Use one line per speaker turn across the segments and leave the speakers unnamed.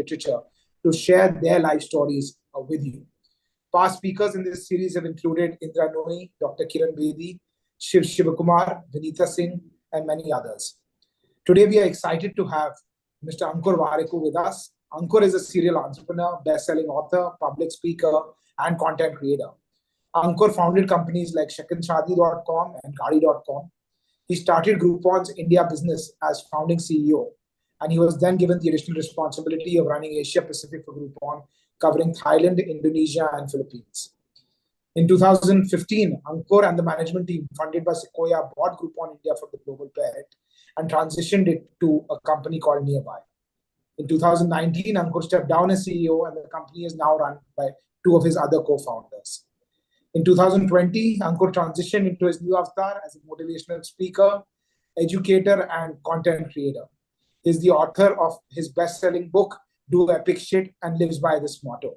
literature to share their life stories with you. Past speakers in this series have included Indra, Nooyi, Dr. Kiran, Bedi, Shiv, Shivakumar, Vineeta, Singh, and many others. Today, we are excited to have Mr. Ankur Warikoo with us. Ankur is a serial entrepreneur, best-selling author, public speaker, and content creator. Ankur founded companies like Shakanshadi.com and Gadi.com. He started Groupon's India business as founding CEO, and he was then given the additional responsibility of running Asia Pacific for Groupon, covering Thailand, Indonesia, and Philippines. In 2015, Ankur and the management team funded by Sequoia bought Groupon India from the global parent and transitioned it to a company called Nearby. In 2019, Ankur stepped down as CEO, and the company is now run by two of his other co-founders. In 2020, Ankur transitioned into his new avatar as a motivational speaker, educator, and content creator. He is the author of his best-selling book, Do Epic Shit, and lives by this motto.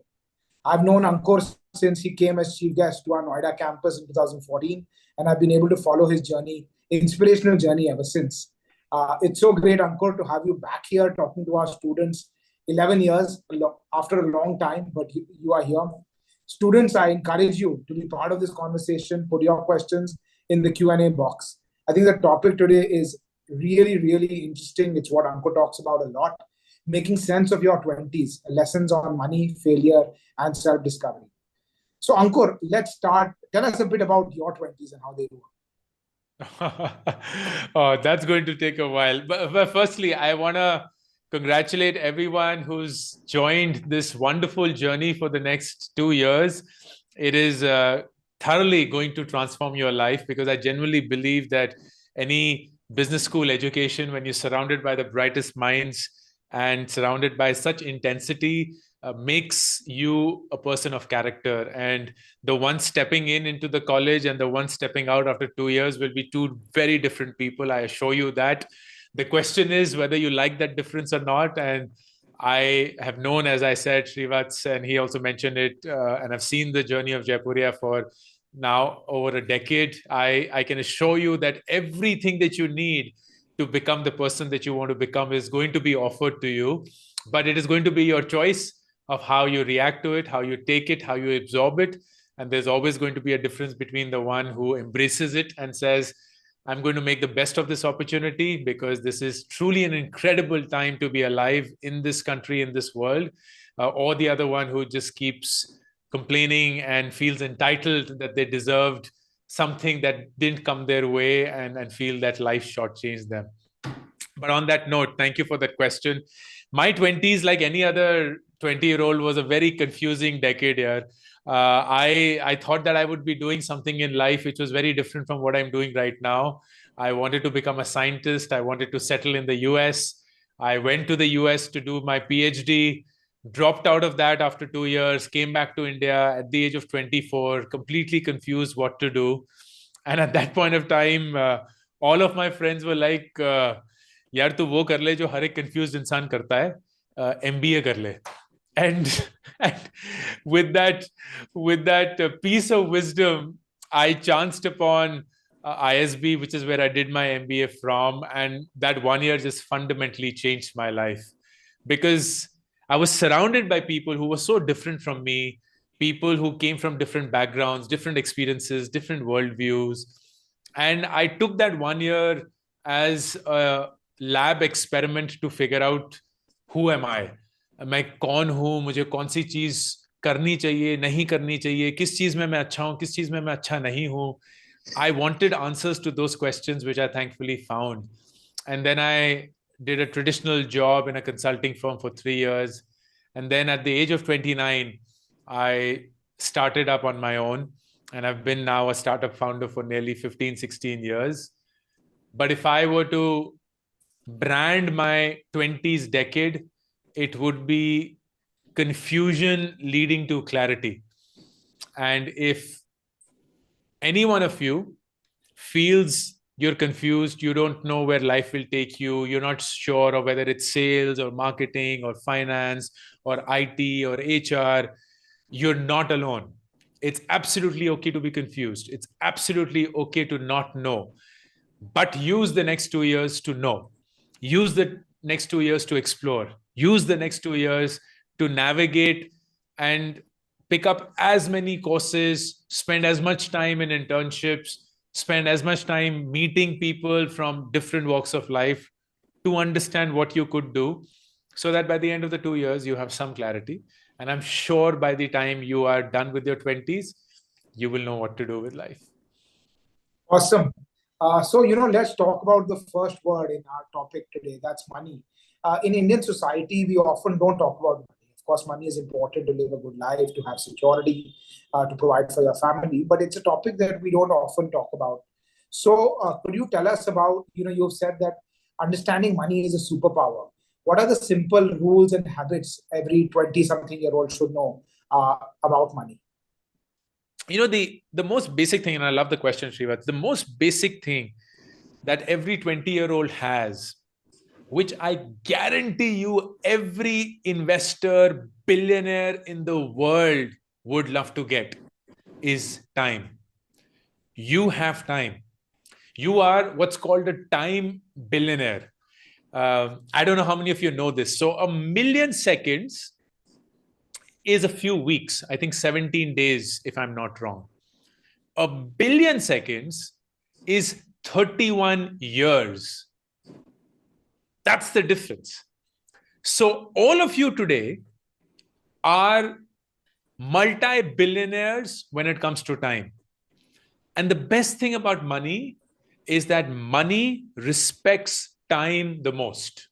I've known Ankur since he came as chief guest to our Noida campus in 2014, and I've been able to follow his journey, inspirational journey ever since. It's so great, Ankur, to have you back here talking to our students. 11 years after a long time, but you are here. Students, I encourage you to be part of this conversation. Put your questions in the Q&A box. I think the topic today is really, really interesting. It's what Ankur talks about a lot. Making sense of your 20s, lessons on money, failure, and self-discovery. So Ankur, let's start. Tell us a bit about your 20s and how they were.
Oh, that's going to take a while. But firstly, I want to congratulate everyone who's joined this wonderful journey for the next 2 years. It is thoroughly going to transform your life, because I genuinely believe that any business school education, when you're surrounded by the brightest minds and surrounded by such intensity, makes you a person of character. And the one stepping into the college and the one stepping out after 2 years will be two very different people. I assure you that. The question is whether you like that difference or not. And I have known, as I said, Srivats, and he also mentioned it, and I've seen the journey of Jaipuria for now over a decade. I can assure you that everything that you need to become the person that you want to become is going to be offered to you. But it is going to be your choice of how you react to it, how you take it, how you absorb it. And there's always going to be a difference between the one who embraces it and says, I'm going to make the best of this opportunity, because this is truly an incredible time to be alive in this country, in this world, or the other one who just keeps complaining and feels entitled that they deserved something that didn't come their way, and feel that life shortchanged them. But on that note, thank you for that question. My 20s, like any other 20-year-old, was a very confusing decade here. I thought that I would be doing something in life which was very different from what I'm doing right now. I wanted to become a scientist. I wanted to settle in the US. I went to the US to do my PhD, dropped out of that after 2 years, came back to India at the age of 24, completely confused what to do. And at that point of time, all of my friends were like, यार तू वो कर ले जो हर एक confused इंसान करता है, MBA कर ले. And with that piece of wisdom, I chanced upon ISB, which is where I did my MBA from. And that 1 year just fundamentally changed my life, because I was surrounded by people who were so different from me, people who came from different backgrounds, different experiences, different worldviews. And I took that 1 year as a lab experiment to figure out, who am I? मैं कौन हूँ, मुझे कौन सी चीज करनी चाहिए, नहीं करनी चाहिए, किस चीज में मैं अच्छा हूँ, किस चीज में मैं अच्छा नहीं हूँ. I wanted answers to those questions, which I thankfully found. And then I did a traditional job in a consulting firm for 3 years. And then at the age of 29, I started up on my own. And I've been now a startup founder for nearly 15, 16 years. But if I were to brand my 20s decade, it would be confusion leading to clarity. And if any one of you feels you're confused, you don't know where life will take you, you're not sure of whether it's sales or marketing or finance or IT or HR, you're not alone. It's absolutely okay to be confused. It's absolutely okay to not know. But use the next 2 years to know. Use the next 2 years to explore. use the next 2 years to navigate and pick up as many courses, spend as much time in internships, spend as much time meeting people from different walks of life to understand what you could do, so that by the end of the 2 years, you have some clarity. And I'm sure by the time you are done with your 20s, you will know what to do with life.
Awesome. So, let's talk about the first word in our topic today. That's money. In Indian society, we often don't talk about money. Of course, money is important to live a good life, to have security, to provide for your family. But it's a topic that we don't often talk about. So, could you tell us about, you've said that understanding money is a superpower. What are the simple rules and habits every 20-something-year-old should know about money?
The most basic thing, and I love the question, Shiva, the most basic thing that every 20-year-old has, which I guarantee you every investor, billionaire in the world would love to get, is time. You have time. You are what's called a time billionaire. I don't know how many of you know this. So 1,000,000 seconds is a few weeks, I think 17 days, if I'm not wrong. 1,000,000,000 seconds is 31 years. That's the difference. So all of you today are multi-billionaires when it comes to time. And the best thing about money is that money respects time the most.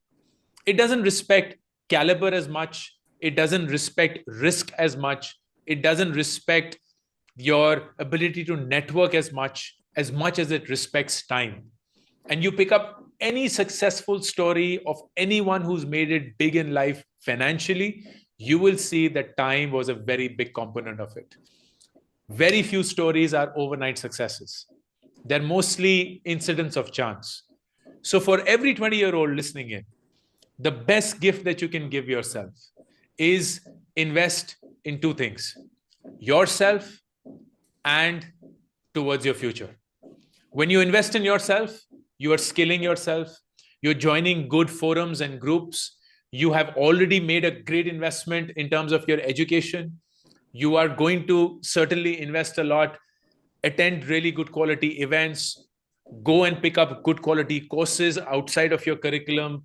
It doesn't respect caliber as much. It doesn't respect risk as much. It doesn't respect your ability to network as much as it respects time. And you pick up any successful story of anyone who's made it big in life financially, you will see that time was a very big component of it. Very few stories are overnight successes. They're mostly incidents of chance. So for every 20-year-old listening in, the best gift that you can give yourself is invest in two things: yourself and towards your future. When you invest in yourself, you are skilling yourself, you're joining good forums and groups, you have already made a great investment in terms of your education, you are going to certainly invest a lot, attend really good quality events, go and pick up good quality courses outside of your curriculum.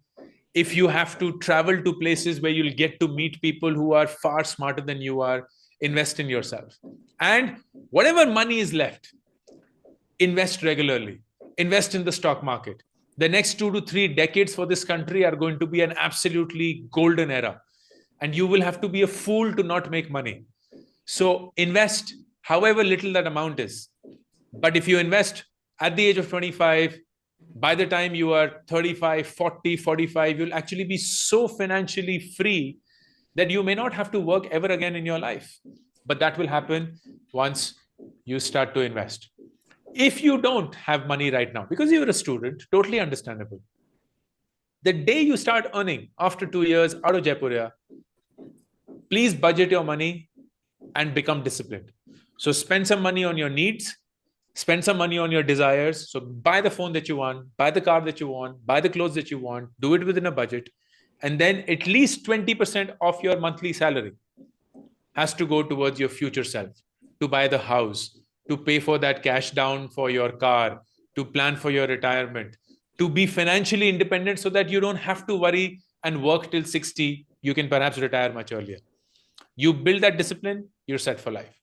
If you have to travel to places where you'll get to meet people who are far smarter than you are, invest in yourself. And whatever money is left, invest regularly. Invest in the stock market. The next 2 to 3 decades for this country are going to be an absolutely golden era. And you will have to be a fool to not make money. So invest however little that amount is. But if you invest at the age of 25, by the time you are 35, 40, 45, you'll actually be so financially free that you may not have to work ever again in your life. But that will happen once you start to invest. If you don't have money right now, because you're a student, totally understandable. The day you start earning after 2 years out of Jaipuria, please budget your money and become disciplined. So spend some money on your needs, spend some money on your desires. So buy the phone that you want, buy the car that you want, buy the clothes that you want, do it within a budget. And then at least 20% of your monthly salary has to go towards your future self, to buy the house, to pay for that cash down for your car, to plan for your retirement, to be financially independent so that you don't have to worry and work till 60. You can perhaps retire much earlier. You build that discipline, you're set for life.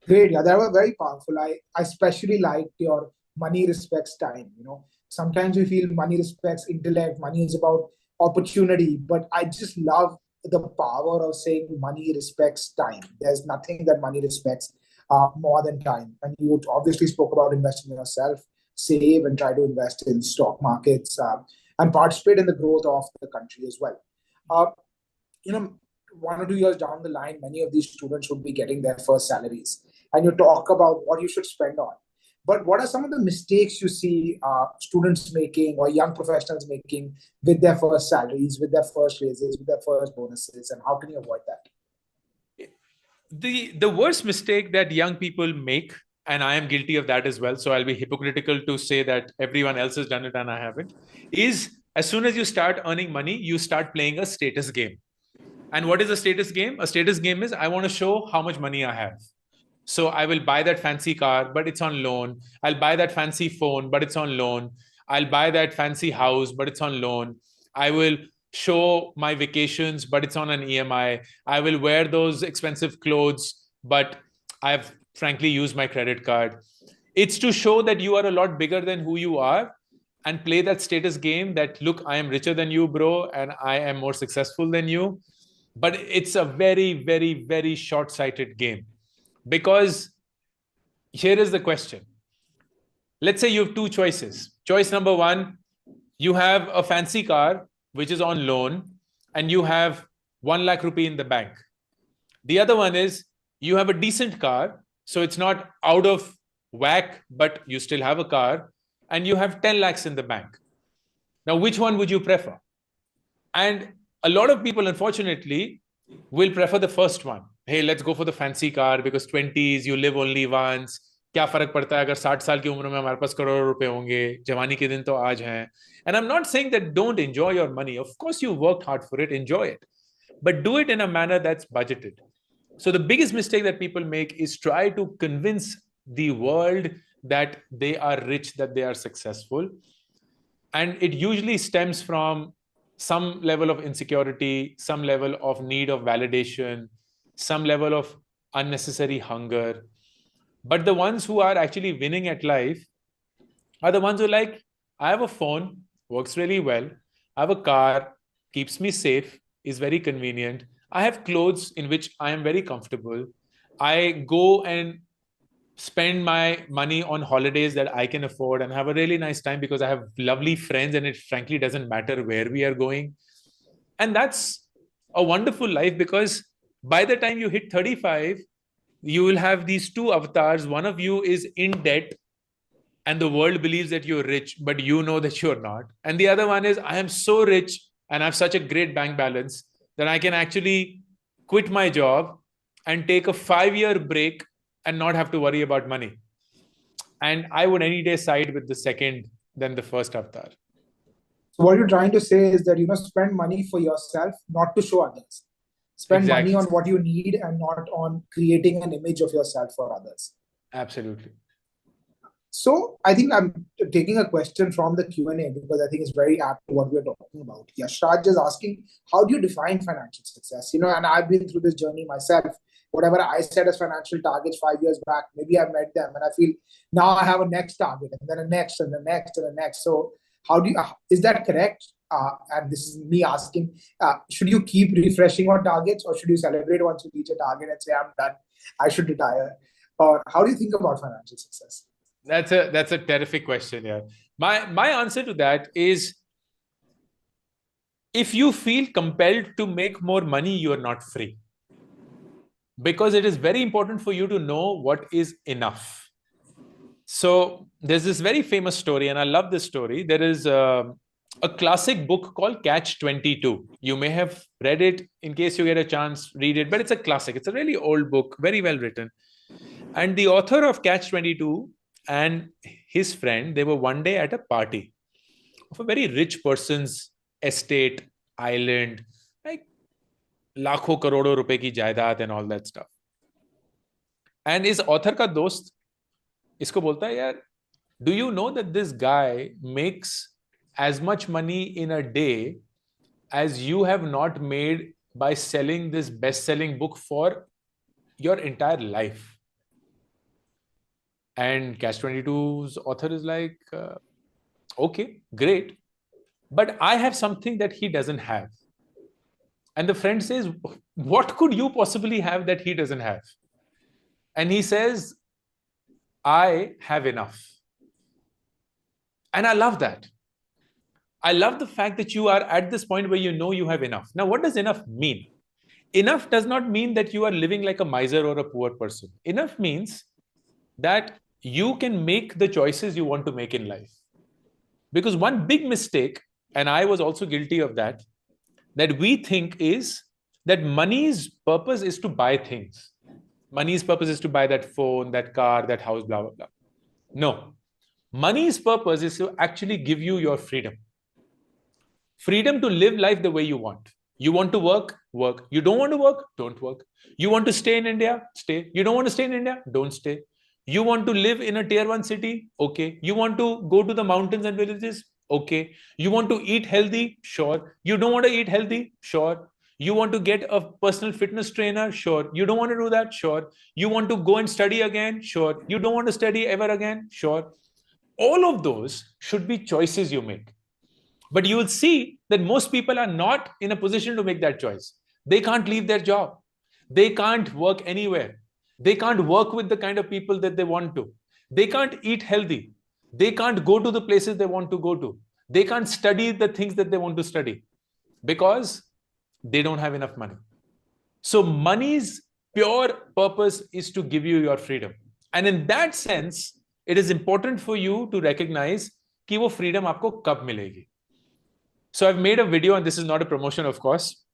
Great. Yeah, that was very powerful. I especially liked your money respects time. Sometimes we feel money respects intellect, money is about opportunity, but I just love the power of saying money respects time. There's nothing that money respects more than time. And you obviously spoke about investing in yourself, save and try to invest in stock markets and participate in the growth of the country as well. 1 or 2 years down the line, many of these students would be getting their first salaries. And you talk about what you should spend on. But what are some of the mistakes you see students making or young professionals making with their first salaries, with their first raises, with their first bonuses, and how can you avoid that?
The worst mistake that young people make, and I am guilty of that as well, so I'll be hypocritical to say that everyone else has done it and I haven't, is as soon as you start earning money, you start playing a status game. And what is a status game? A status game is I want to show how much money I have. So I will buy that fancy car, but it's on loan. I'll buy that fancy phone, but it's on loan. I'll buy that fancy house, but it's on loan. I will show my vacations, but it's on an EMI. I will wear those expensive clothes, but I've frankly used my credit card. It's to show that you are a lot bigger than who you are and play that status game that, look, I am richer than you, bro, and I am more successful than you. But it's a very, very, very short-sighted game. Because here is the question. Let's say you have two choices. Choice number one, you have a fancy car, which is on loan, and you have 1 lakh rupee in the bank. The other one is you have a decent car, so it's not out of whack, but you still have a car, and you have 10 lakhs in the bank. Now, which one would you prefer? And a lot of people, unfortunately, will prefer the first one. Hey, let's go for the fancy car because 20s, you live only once. क्या फर्क पड़ता है अगर 60 साल की उम्र में हमारे पास करोड़ों रुपए होंगे, जवानी के दिन तो आज हैं. And I'm not saying that don't enjoy your money. Of course, you worked hard for it, enjoy it. But do it in a manner that's budgeted. So the biggest mistake that people make is try to convince the world that they are rich, that they are successful. And it usually stems from some level of insecurity, some level of need of validation, some level of unnecessary hunger. But the ones who are actually winning at life are the ones who are like, I have a phone, works really well. I have a car, keeps me safe, is very convenient. I have clothes in which I am very comfortable. I go and spend my money on holidays that I can afford and have a really nice time because I have lovely friends and it frankly doesn't matter where we are going. And that's a wonderful life because by the time you hit 35, you will have these two avatars. One of you is in debt and the world believes that you're rich, but you know that you're not. And the other one is, I am so rich and I have such a great bank balance that I can actually quit my job and take a 5-year break and not have to worry about money. And I would any day side with the second than the first avatar.
So what you're trying to say is that, spend money for yourself, not to show others. Spend money on what you need and not on creating an image of yourself for others.
Absolutely.
So I think I'm taking a question from the Q&A because I think it's very apt to what we're talking about. Yashraj is asking, how do you define financial success? And I've been through this journey myself. Whatever I set as financial targets 5 years back, maybe I've met them and I feel now I have a next target and then a next and the next and the next. So how do you, is that correct? And this is me asking, should you keep refreshing on targets or should you celebrate once you reach a target and say, I'm done, I should retire? Or how do you think about financial success?
That's a terrific question. Yeah. My answer to that is, if you feel compelled to make more money, you are not free. Because it is very important for you to know what is enough. So there's this very famous story, and I love this story. There is a classic book called Catch-22. You may have read it. In case you get a chance, read it. But it's a classic. It's a really old book, very well written. And the author of Catch-22 and his friend, they were one day at a party of a very rich person's estate, island, like लाखों करोड़ों रुपए की जायदाद and all that stuff. And इस author का दोस्त इसको बोलता है, यार, do you know that this guy makes as much money in a day as you have not made by selling this best-selling book for your entire life? And Catch-22's author is like, okay, great. But I have something that he doesn't have. And the friend says, what could you possibly have that he doesn't have? And he says, I have enough. And I love that. I love the fact that you are at this point where you know you have enough. Now, what does enough mean? Enough does not mean that you are living like a miser or a poor person. Enough means that you can make the choices you want to make in life. Because one big mistake, and I was also guilty of that we think is that money's purpose is to buy things. Money's purpose is to buy that phone, that car, that house, blah, blah, blah. No. Money's purpose is to actually give you your freedom. freedom to live life the way you want. You want to work, work. You don't want to work, don't work. You want to stay in India, stay. You don't want to stay in India, don't stay. You want to live in a tier 1 city, okay. You want to go to the mountains and villages, okay. You want to eat healthy, sure. You don't want to eat healthy, sure. You want to get a personal fitness trainer, sure. You don't want to do that, sure. You want to go and study again, sure. You don't want to study ever again, sure. All of those should be choices you make. But you will see that most people are not in a position to make that choice. They can't leave their job. They can't work anywhere. They can't work with the kind of people that they want to. They can't eat healthy. They can't go to the places they want to go to. They can't study the things that they want to study because they don't have enough money. So money's pure purpose is to give you your freedom. And in that sense, it is important for you to recognize कि वो freedom आपको कब मिलेगी. So I've made a video, and this is not a promotion, of course,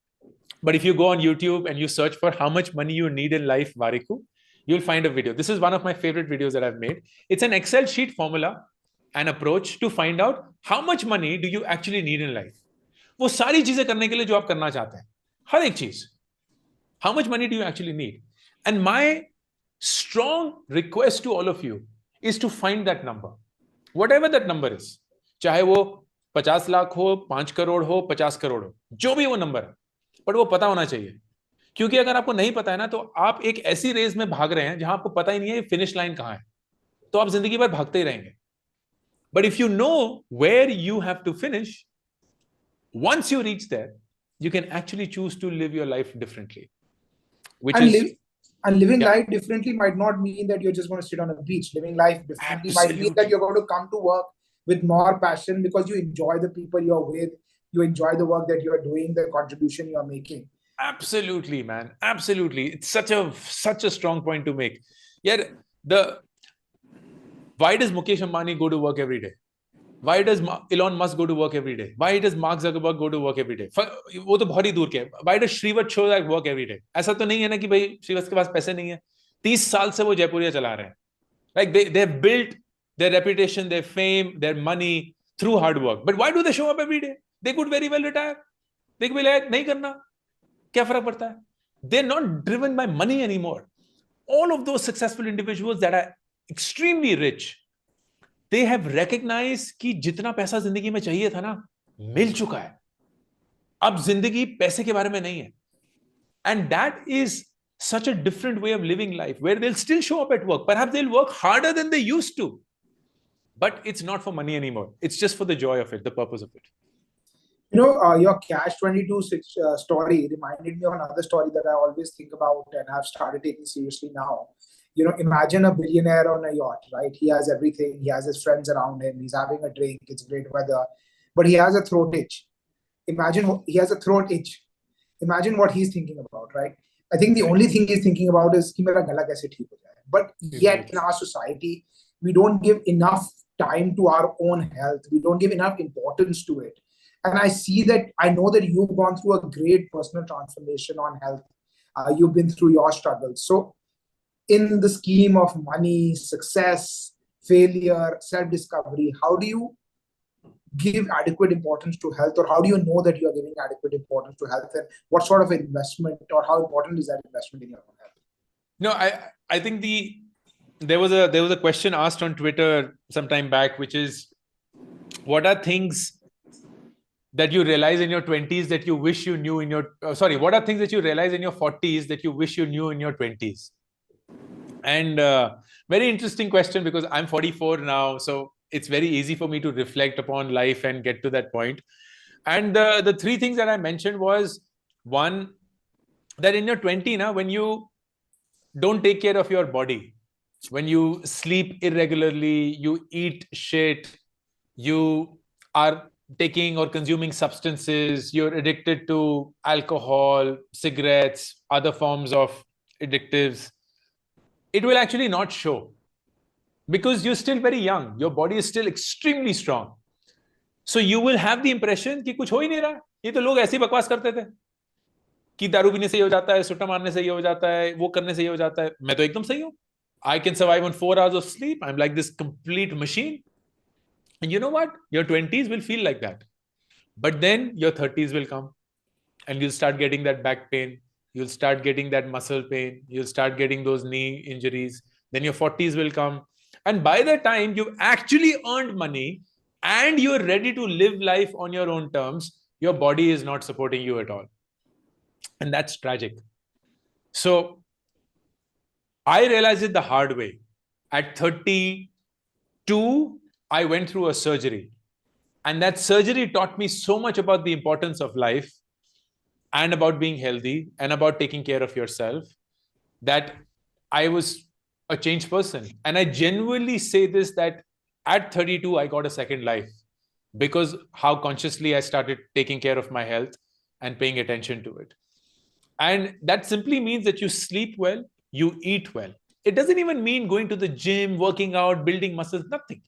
but if you go on YouTube and you search for how much money you need in life, Warikoo, you'll find a video. This is one of my favorite videos that I've made. It's an Excel sheet formula, an approach to find out how much money do you actually need in life. वो सारी चीजें करने के लिए जो आप करना चाहते हैं, हर एक चीज. How much money do you actually need? And my strong request to all of you is to find that number. Whatever that number is. चाहे वो 50 लाख हो, 5 करोड़ हो, 50 करोड़ हो, जो भी वो नंबर है, पर वो पता होना चाहिए. क्योंकि अगर आपको नहीं पता है ना, तो आप एक ऐसी रेस में भाग रहे हैं जहां आपको पता ही नहीं है फिनिश लाइन कहां है, तो आप जिंदगी भर भागते ही रहेंगे. But if you know where you have to finish, once you reach there, you can actually choose to live your life differently.
Living life differently might not mean that you're just going to sit on a beach. Living life differently might mean that you're going to come to work with more passion because you enjoy the people you're with, you enjoy the work that you're doing, the contribution you're making.
Absolutely, man. Absolutely. It's such a strong point to make. Yeah, why does Mukesh Ambani go to work every day? Why does Elon Musk go to work every day? Why does Mark Zuckerberg go to work every day? वो तो बहुत ही दूर के. Why does Shrivat show that work every day? ऐसा तो नहीं है ना कि भाई श्रीवत्स के पास पैसे नहीं है. 30 साल से वो जयपुरिया चला रहे हैं. Like they have built their reputation, their fame, their money through hard work. But why do they show up every day? They could very well retire. They could be like, नहीं करना. क्या फर्क पड़ता है? They're not driven by money anymore. All of those successful individuals that are extremely rich, they have recognized कि जितना पैसा जिंदगी में चाहिए था ना, मिल चुका है. अब जिंदगी पैसे के बारे में नहीं है. And that is such a different way of living life, where they'll still show up at work. Perhaps they'll work harder than they used to. But it's not for money anymore. It's just for the joy of it, the purpose of it.
You know, your Cash 22 story reminded me of another story that I always think about and have started taking seriously now. You know, imagine a billionaire on a yacht, right? He has everything. He has his friends around him. He's having a drink. It's great weather. But he has a throat itch. Imagine he has a throat itch. Imagine what he's thinking about, right? I think the only thing he's thinking about is कि मेरा गला कैसे ठीक हो जाए. But yet in our society, we don't give enough time to our own health. We don't give enough importance to it. And I know that you've gone through a great personal transformation on health. You've been through your struggles. So in the scheme of money, success, failure, self-discovery, how do you give adequate importance to health, or how do you know that you are giving adequate importance to health, and what sort of investment, or how important is that investment in your own health?
No, I think there was a question asked on Twitter some time back, which is, what are things that you realize in your 20s that you wish you knew in your what are things that you realize in your 40s that you wish you knew in your 20s? And very interesting question, because I'm 44 now, so it's very easy for me to reflect upon life and get to that point. And the three things that I mentioned was, one, that in your 20 now, when you don't take care of your body, when you sleep irregularly, you eat shit, you are taking or consuming substances, you're addicted to alcohol, cigarettes, other forms of addictives, it will actually not show, because you're still very young. Your body is still extremely strong. So you will have the impression कि कुछ हो ही नहीं रहा. ये तो लोग ऐसे ही बकवास करते थे कि दारू पीने से ये हो जाता है, सुट्टा मारने से ये हो जाता है, वो करने से ये हो जाता है. मैं तो एकदम सही हूँ. I can survive on 4 hours of sleep. I'm like this complete machine. And you know what? Your 20s will feel like that. But then your 30s will come and you'll start getting that back pain. You'll start getting that muscle pain. You'll start getting those knee injuries. Then your 40s will come. And by the time you've actually earned money and you're ready to live life on your own terms, your body is not supporting you at all. And that's tragic. So I realized it the hard way. At 32, I went through a surgery. And that surgery taught me so much about the importance of life and about being healthy and about taking care of yourself that I was a changed person. And I genuinely say this, that at 32, I got a second life because how consciously I started taking care of my health and paying attention to it. And that simply means that you sleep well, you eat well. It doesn't even mean going to the gym, working out, building muscles, nothing.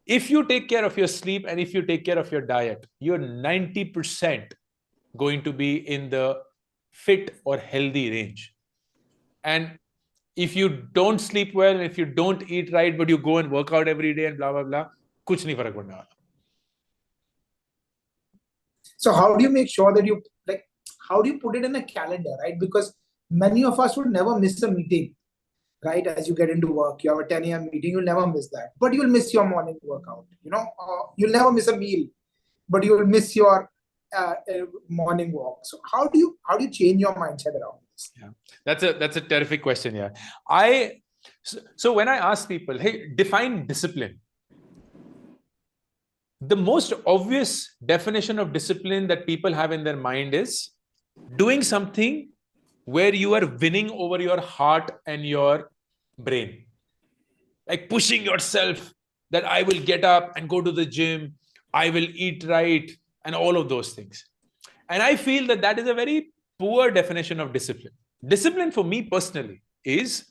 If you take care of your sleep and if you take care of your diet, you're 90% going to be in the fit or healthy range. And if you don't sleep well, if you don't eat right, but you go and work out every day and blah, blah, blah, kuch nahi farak padne wala.
So how do you make sure that how do you put it in a calendar, right? Because many of us would never miss a meeting, right? As you get into work, you have a 10 a.m. meeting, you'll never miss that. But you'll miss your morning workout, you'll never miss a meal, but you will miss your morning walk. So how do you change your mindset around this?
Yeah, that's a terrific question. Yeah, so when I ask people, hey, define discipline, the most obvious definition of discipline that people have in their mind is doing something where you are winning over your heart and your brain, like pushing yourself that I will get up and go to the gym, I will eat right, and all of those things. And I feel that that is a very poor definition of discipline. Discipline for me personally is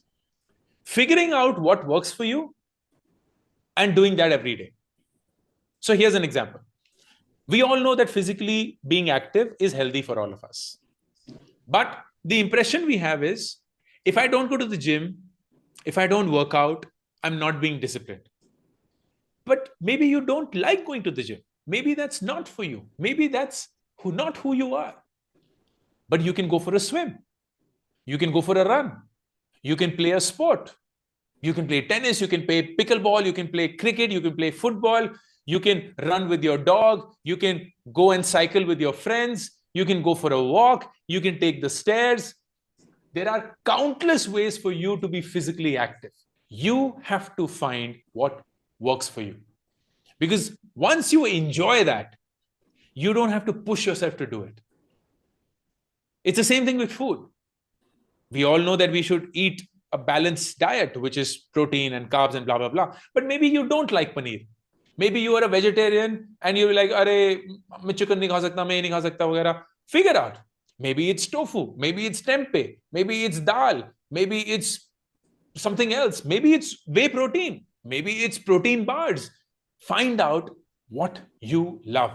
figuring out what works for you and doing that every day. So here's an example. We all know that physically being active is healthy for all of us. But the impression we have is, if I don't go to the gym, if I don't work out, I'm not being disciplined. But maybe you don't like going to the gym. Maybe that's not for you. Maybe that's not who you are. But you can go for a swim. You can go for a run. You can play a sport. You can play tennis. You can play pickleball. You can play cricket. You can play football. You can run with your dog. You can go and cycle with your friends. You can go for a walk. You can take the stairs. There are countless ways for you to be physically active. You have to find what works for you. Because once you enjoy that, you don't have to push yourself to do it. It's the same thing with food. We all know that we should eat a balanced diet, which is protein and carbs and blah, blah, blah. But maybe you don't like paneer. Maybe you are a vegetarian and you're like, "Arey, main chicken nahi kha sakta, main nahi kha sakta," वगैरह. Figure out. Maybe it's tofu. Maybe it's tempeh. Maybe it's dal. Maybe it's something else. Maybe it's whey protein. Maybe it's protein bars. Find out what you love.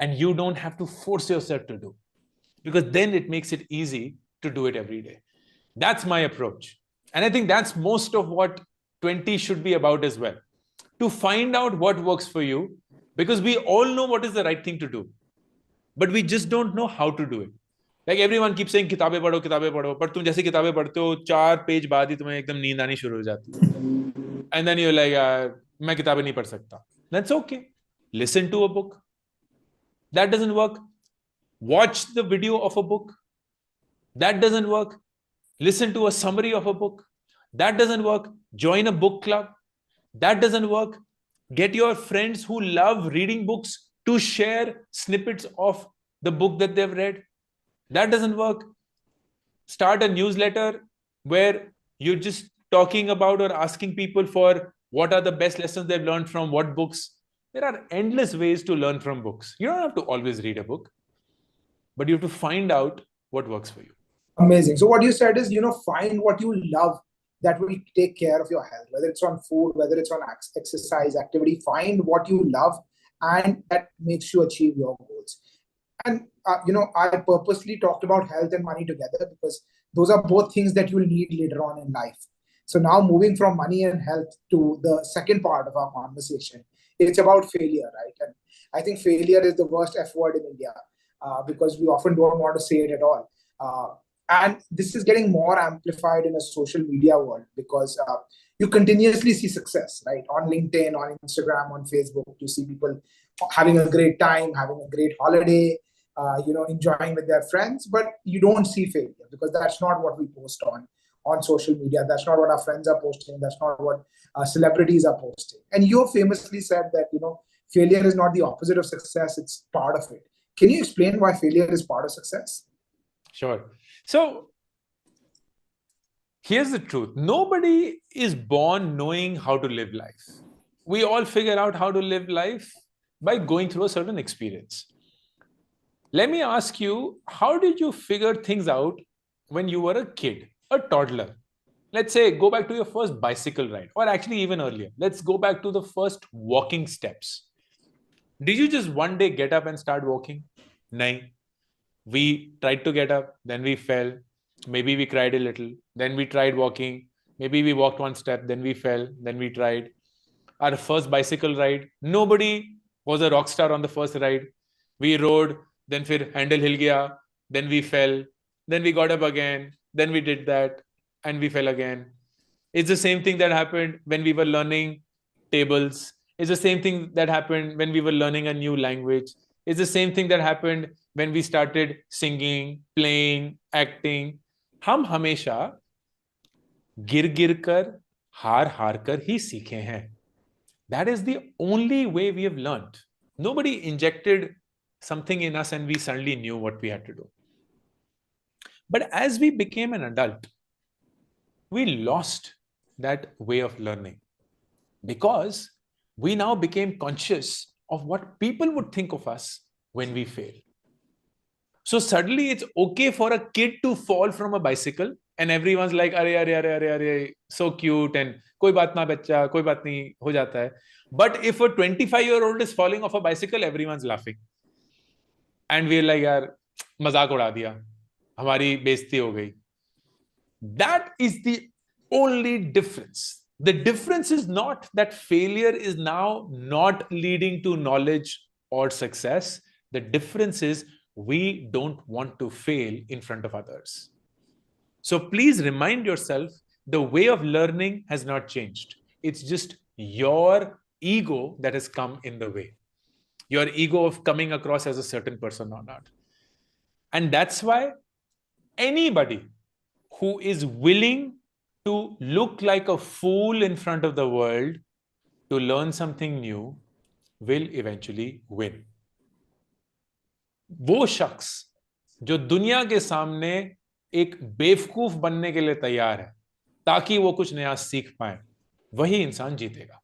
And you don't have to force yourself to do. Because then it makes it easy to do it every day. That's my approach. And I think that's most of what 20 should be about as well. To find out what works for you, because we all know what is the right thing to do, but we just don't know how to do it. Like everyone keeps saying, किताबें पढ़ो, but तुम जैसे किताबें पढ़ते हो, 4 page बाद ही तुम्हें एकदम नींद आनी शुरू हो जाती है. And then you're like, मैं किताबें नहीं पढ़ सकता. That's okay. Listen to a book. That doesn't work. Watch the video of a book. That doesn't work. Listen to a summary of a book. That doesn't work. Join a book club. That doesn't work. Get your friends who love reading books to share snippets of the book that they've read. That doesn't work. Start a newsletter where you're just talking about or asking people for what are the best lessons they've learned from what books. There are endless ways to learn from books. You don't have to always read a book, but you have to find out what works for you.
Amazing. So what you said is, find what you love that will take care of your health, whether it's on food, whether it's on exercise, activity. Find what you love and that makes you achieve your goals. And, I purposely talked about health and money together because those are both things that you'll need later on in life. So now moving from money and health to the second part of our conversation, it's about failure, right? And I think failure is the worst F word in India because we often don't want to say it at all. And this is getting more amplified in a social media world because you continuously see success, right? On LinkedIn, on Instagram, on Facebook, you see people having a great time, having a great holiday, enjoying with their friends, but you don't see failure because that's not what we post on social media. That's not what our friends are posting. That's not what celebrities are posting. And you famously said that, failure is not the opposite of success. It's part of it. Can you explain why failure is part of success?
Sure. So here's the truth. Nobody is born knowing how to live life. We all figure out how to live life by going through a certain experience. Let me ask you, how did you figure things out when you were a kid, a toddler? Let's say go back to your first bicycle ride, or actually even earlier. Let's go back to the first walking steps. Did you just one day get up and start walking? No. We tried to get up, then we fell. Maybe we cried a little. Then we tried walking. Maybe we walked one step, then we fell, then we tried. Our first bicycle ride, nobody was a rock star on the first ride. We rode, then fir handle hil gaya, then we fell, then we got up again, then we did that, and we fell again. It's the same thing that happened when we were learning tables. It's the same thing that happened when we were learning a new language. It's the same thing that happened when we started singing, playing, acting. हम हमेशा गिर गिर कर हार हार कर ही सीखे हैं. That is the only way we have learned. Nobody injected something in us and we suddenly knew what we had to do. But as we became an adult, we lost that way of learning because we now became conscious of what people would think of us when we fail. So suddenly it's okay for a kid to fall from a bicycle and everyone's like, are, so cute and koi baat na bachcha, koi baat nahi, ho jata hai. But if a 25-year-old is falling off a bicycle, everyone's laughing. And we're like, yaar, mazak uda diya. Hamari बेइज्जती हो गई. That is the only difference. The difference is not that failure is now not leading to knowledge or success. The difference is we don't want to fail in front of others. So please remind yourself, the way of learning has not changed. It's just your ego that has come in the way. Your ego of coming across as a certain person or not. And that's why anybody who is willing to look like a fool in front of the world to learn something new will eventually win. वो शख्स जो दुनिया के सामने एक बेवकूफ बनने के लिए तैयार है ताकि वो कुछ नया सीख पाए, वही इंसान जीतेगा.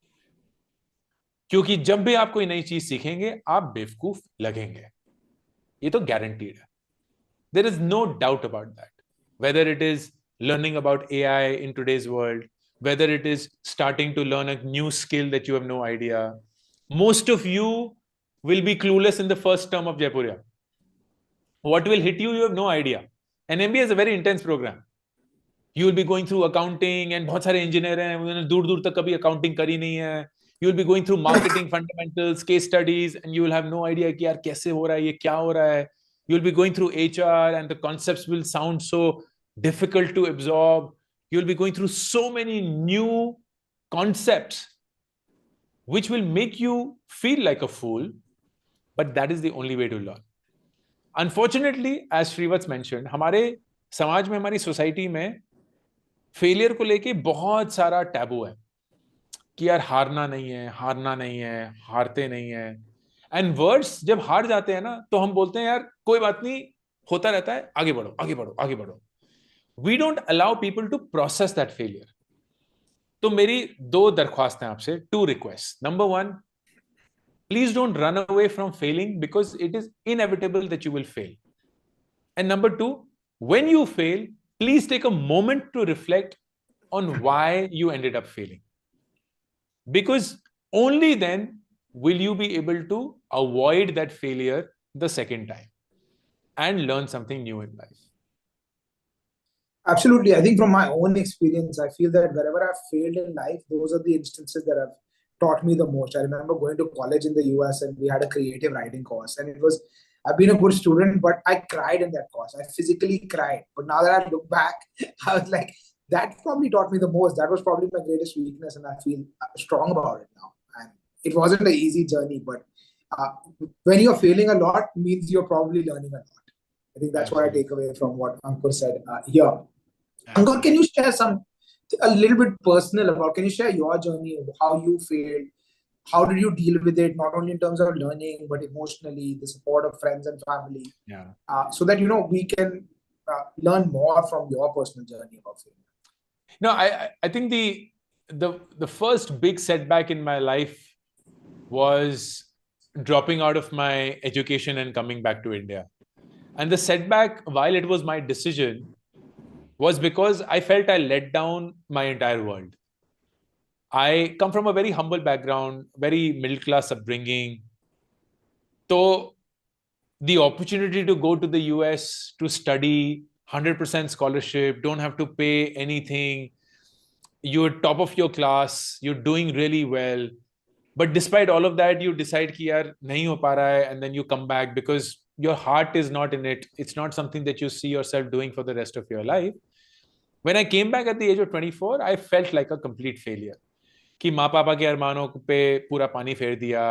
क्योंकि जब भी आप कोई नई चीज सीखेंगे आप बेवकूफ लगेंगे. ये तो गारंटीड है. There is no doubt about that. Whether it is learning about AI in today's world, whether it is starting to learn a new skill that you have no idea. Most of you will be clueless in the first term of Jaipuria. What will hit you, you have no idea. And MBA is a very intense program. You will be going through accounting and बहुत सारे engineer हैं, उन्होंने दूर दूर तक कभी accounting करी नहीं है. You will be going through marketing fundamentals, case studies, and you will have no idea कि यार कैसे हो रहा है, ये क्या हो रहा है. You'll be going through HR and the concepts will sound so difficult to absorb. You'll be going through so many new concepts which will make you feel like a fool, but that is the only way to learn. Unfortunately, as Srivat's mentioned, हमारे समाज में, हमारी society में failure को लेके बहुत सारा taboo है कि यार हारना नहीं है, हारते नहीं है. एंड वर्ड्स जब हार जाते हैं ना तो हम बोलते हैं यार कोई बात नहीं, होता रहता है, आगे बढ़ो आगे बढ़ो आगे बढ़ो. We don't allow people to process that failure. तो मेरी दो दरख्वास्तें आपसे, two request. Number one, please don't run away from failing because it is inevitable that you will fail. And number two, when you fail, please take a moment to reflect on why you ended up failing. Because only then will you be able to avoid that failure the second time and learn something new in life.
Absolutely. I think from my own experience, I feel that wherever I've failed in life, those are the instances that have taught me the most. I remember going to college in the US and we had a creative writing course, and I've been a good student, but I cried in that course. I physically cried. But now that I look back, I was like, that probably taught me the most. That was probably my greatest weakness, and I feel strong about it now. And it wasn't an easy journey, but when you're failing a lot, means you're probably learning a lot. I think that's what I take away from what Ankur said here. Ankur, can you share a little bit personal about, can you share your journey of how you failed? How did you deal with it, not only in terms of learning, but emotionally, the support of friends and family?
Yeah.
So that, we can learn more from your personal journey about failure.
No, I think the first big setback in my life was dropping out of my education and coming back to India. And the setback, while it was my decision, was because I felt I let down my entire world. I come from a very humble background, very middle-class upbringing. So the opportunity to go to the US to study, 100% scholarship, don't have to pay anything, you're top of your class, you're doing really well. But despite all of that, you decide ki yaar, nahi ho pa raha hai, and then you come back because your heart is not in it. It's not something that you see yourself doing for the rest of your life. When I came back at the age of 24, I felt like a complete failure. कि माँ पापा के अरमानों पे पूरा पानी फेर दिया,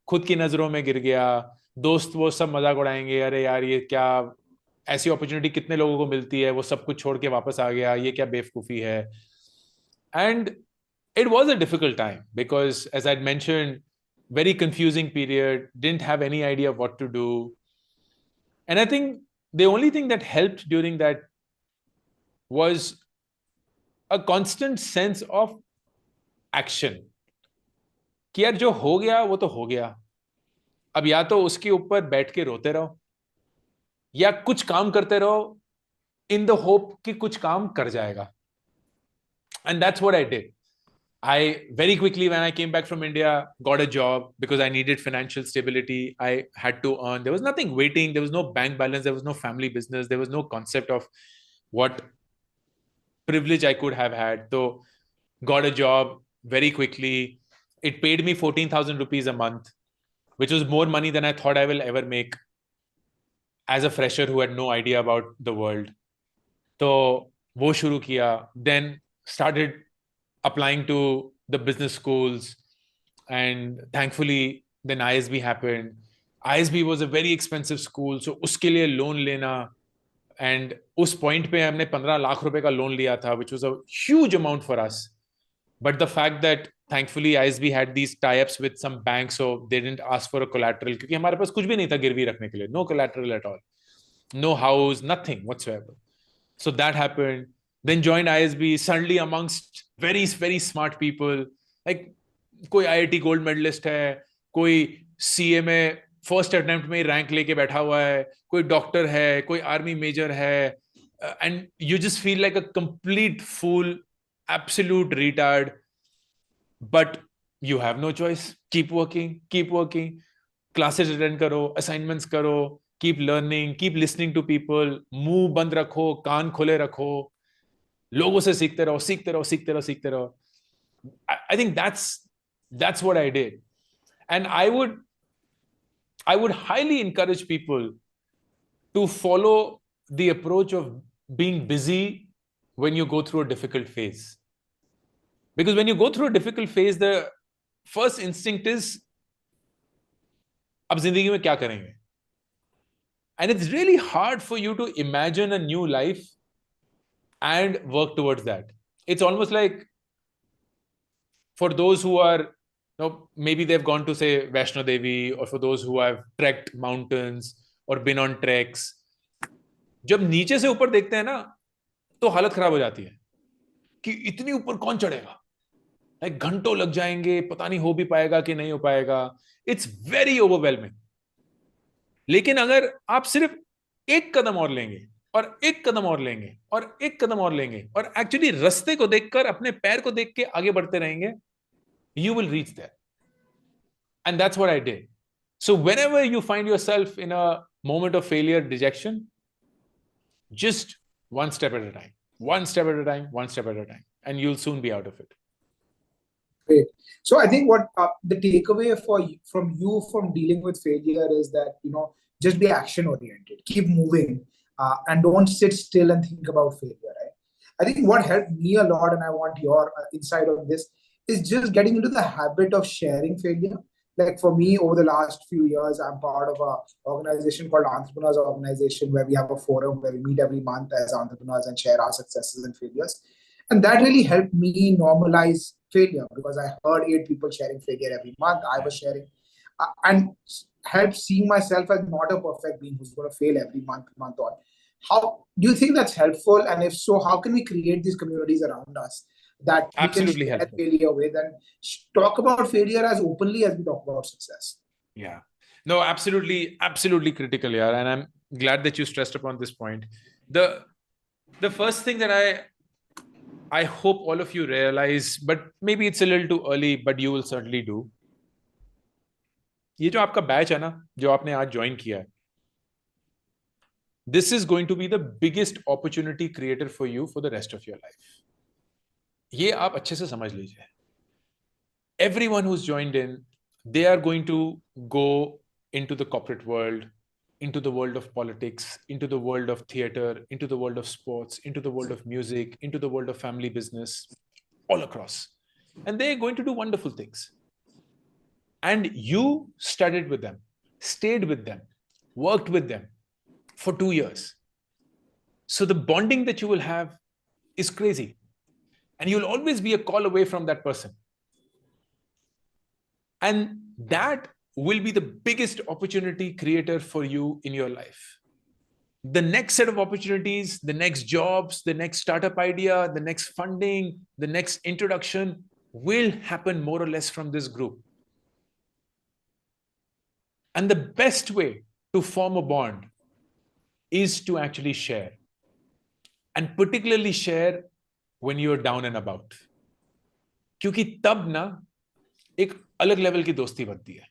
खुद की नजरों में गिर गया, दोस्त वो सब मजाक उड़ाएंगे, अरे यार ये क्या, ऐसी अपॉर्चुनिटी कितने लोगों को मिलती है, वो सब कुछ छोड़ के वापस आ गया, ये क्या बेवकूफी है. And it was a difficult time because, as I'd mentioned, very confusing period, didn't have any idea of what to do. And I think the only thing that helped during that was a constant sense of action. कि यार जो हो गया वो तो हो गया, अब या तो उसके ऊपर बैठ के रोते रहो या कुछ काम करते रहो in the hope कि कुछ काम कर जाएगा. And that's what I did. I very quickly, when I came back from India, got a job because I needed financial stability. I had to earn. There was nothing waiting. There was no bank balance. There was no family business. There was no concept of what privilege I could have had. So got a job very quickly. It paid me 14,000 rupees a month, which was more money than I thought I will ever make as a fresher who had no idea about the world. So wo shuru kiya. Then started applying to the business schools, and thankfully then ISB happened. ISB was a very expensive school, so uske liye loan lena, and us point pe हमने 15 लाख रुपए का loan लिया था, which was a huge amount for us. But the fact that thankfully ISB had these tie-ups with some banks, so they didn't ask for a collateral, क्योंकि हमारे पास कुछ भी नहीं था गिरवी रखने के लिए, no collateral at all, no house, nothing whatsoever. So that happened. Then joined ISB, suddenly amongst very, very smart people. Like, कोई IIT gold medalist है, कोई CA में first attempt में rank लेके बैठा हुआ है, कोई doctor है, कोई army major है, and you just feel like a complete fool, absolute retard. But you have no choice. Keep working, keep working. Classes attend करो, assignments करो, keep learning, keep listening to people. मुंह बंद रखो, कान खोले रखो. लोगों से सीखते रहो, सीखते रहो, सीखते रहो, सीखते रहो. I think that's what I did. And I would highly encourage people to follow the approach of being busy when you go through a difficult phase. Because when you go through a difficult phase, the first instinct is, अब जिंदगी में क्या करेंगे? And it's really hard for you to imagine a new life and work towards that. It's almost like, for those who are, maybe they've gone to say Vaishno Devi, or for those who have trekked mountains or been on treks, जब नीचे से ऊपर देखते हैं ना, तो हालत खराब हो जाती है कि इतनी ऊपर कौन चढ़ेगा, like घंटों लग जाएंगे, पता नहीं हो भी पाएगा कि नहीं हो पाएगा. It's very overwhelming. लेकिन अगर आप सिर्फ एक कदम और लेंगे और एक कदम और लेंगे और एक कदम और लेंगे और एक्चुअली रास्ते को देखकर, अपने पैर को देख के आगे बढ़ते रहेंगे, you will reach there. And that's what I did. So whenever you find yourself in a moment of failure, dejection, just one step at a time, one step at a time, one step at a time, and you'll soon be out of it.
Great. So I think what the takeaway from you from dealing with failure is that, just be action oriented, keep moving, and don't sit still and think about failure. Right. I think what helped me a lot, and I want your insight on this, is just getting into the habit of sharing failure. Like for me, over the last few years, I'm part of a organization called Entrepreneurs Organization, where we have a forum where we meet every month as entrepreneurs and share our successes and failures. And that really helped me normalize failure, because I heard 8 people sharing failure every month. I was sharing and helped seeing myself as not a perfect being who's going to fail every month on. How do you think that's helpful? And if so, how can we create these communities around us that we
Absolutely
can share
helpful.
failure with and talk about failure as openly as we talk about success?
Yeah. No, absolutely critical, yeah. And I'm glad that you stressed upon this point. The first thing that I hope all of you realize, but maybe it's a little too early, but you will certainly do. ये जो आपका batch है ना, जो आपने आज join किया है, this is going to be the biggest opportunity creator for you for the rest of your life. ये आप अच्छे से समझ लीजिए. Everyone who's joined in, they are going to go into the corporate world, into the world of politics, into the world of theater, into the world of sports, into the world of music, into the world of family business, all across. And they're going to do wonderful things. And you studied with them, stayed with them, worked with them for 2 years. So the bonding that you will have is crazy. And you'll always be a call away from that person. And that will be the biggest opportunity creator for you in your life. The next set of opportunities, the next jobs, the next startup idea, the next funding, the next introduction will happen more or less from this group. And the best way to form a bond is to actually share. And particularly share when you're down and about. क्योंकि तब ना एक अलग level की दोस्ती बनती है.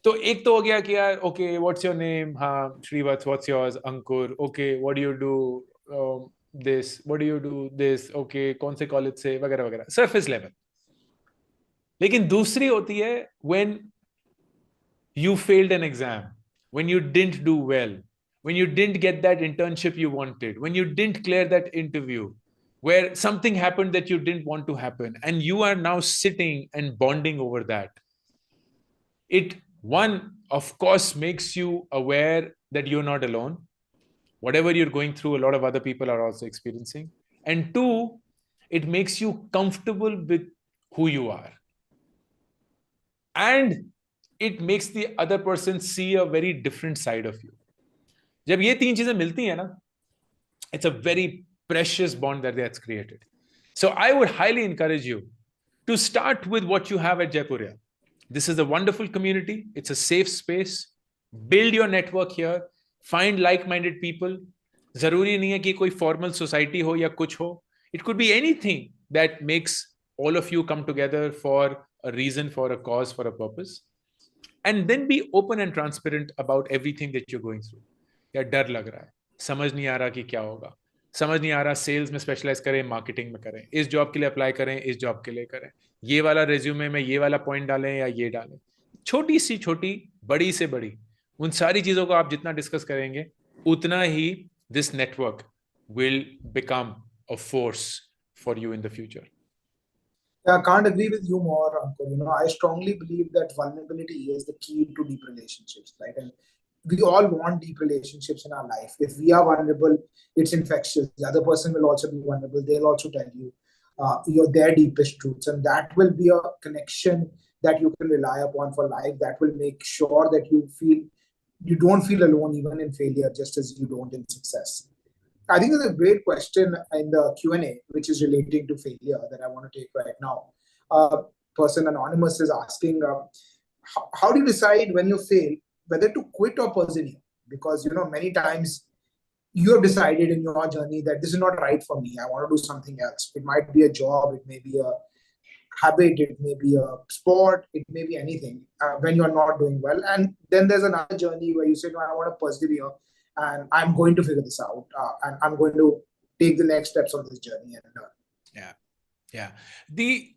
तो एक तो हो गया कि यार, okay, what's your name? हाँ, Srivat, what's yours? Ankur. Okay, what do you do? This. What do you do? This. Okay, कौन से कॉलेज से? वगैरह वगैरह. Surface level. लेकिन दूसरी होती है when you failed an exam, when you didn't do well, when you didn't get that internship you wanted, when you didn't clear that interview, where something happened that you didn't want to happen, and you are now sitting and bonding over that. It, one, of course, makes you aware that you're not alone. Whatever you're going through, a lot of other people are also experiencing. And two, it makes you comfortable with who you are. And it makes the other person see a very different side of you. जब ये तीन चीजें मिलती हैं ना, it's a very precious bond that gets created. So I would highly encourage you to start with what you have at Jaipuria. This is a wonderful community. It's a safe space. Build your network here. Find like-minded people. जरूरी नहीं है कि कोई formal society हो या कुछ हो. It could be anything that makes all of you come together for a reason, for a cause, for a purpose. And then be open and transparent about everything that you're going through. या डर लग रहा है, समझ नहीं आ रहा कि क्या होगा, समझ नहीं आ रहा सेल्स में स्पेशलाइज करें, मार्केटिंग में करें, इस जॉब के लिए अप्लाई करें, इस जॉब के लिए करें, ये वाला रेज्यूमे में ये वाला पॉइंट डालें या ये डालें. छोटी सी छोटी, बड़ी से बड़ी, उन सारी चीजों को आप जितना डिस्कस करेंगे, उतना ही this network will become a force for you in the future.
I can't agree with you more, Ankur. I strongly believe that vulnerability is the key to deep relationships, right? And we all want deep relationships in our life. If we are vulnerable, it's infectious. The other person will also be vulnerable. They'll also tell you their deepest truths. And that will be a connection that you can rely upon for life. That will make sure that you don't feel alone even in failure, just as you don't in success. I think there's a great question in the Q&A, which is relating to failure, that I want to take right now. Person anonymous is asking, how do you decide when you fail whether to quit or persevere? Because many times you have decided in your journey that this is not right for me. I want to do something else. It might be a job, it may be a habit, it may be a sport, it may be anything when you're not doing well. And then there's another journey where you say, no, I want to persevere and I'm going to figure this out and I'm going to take the next steps of this journey and learn.
Yeah. The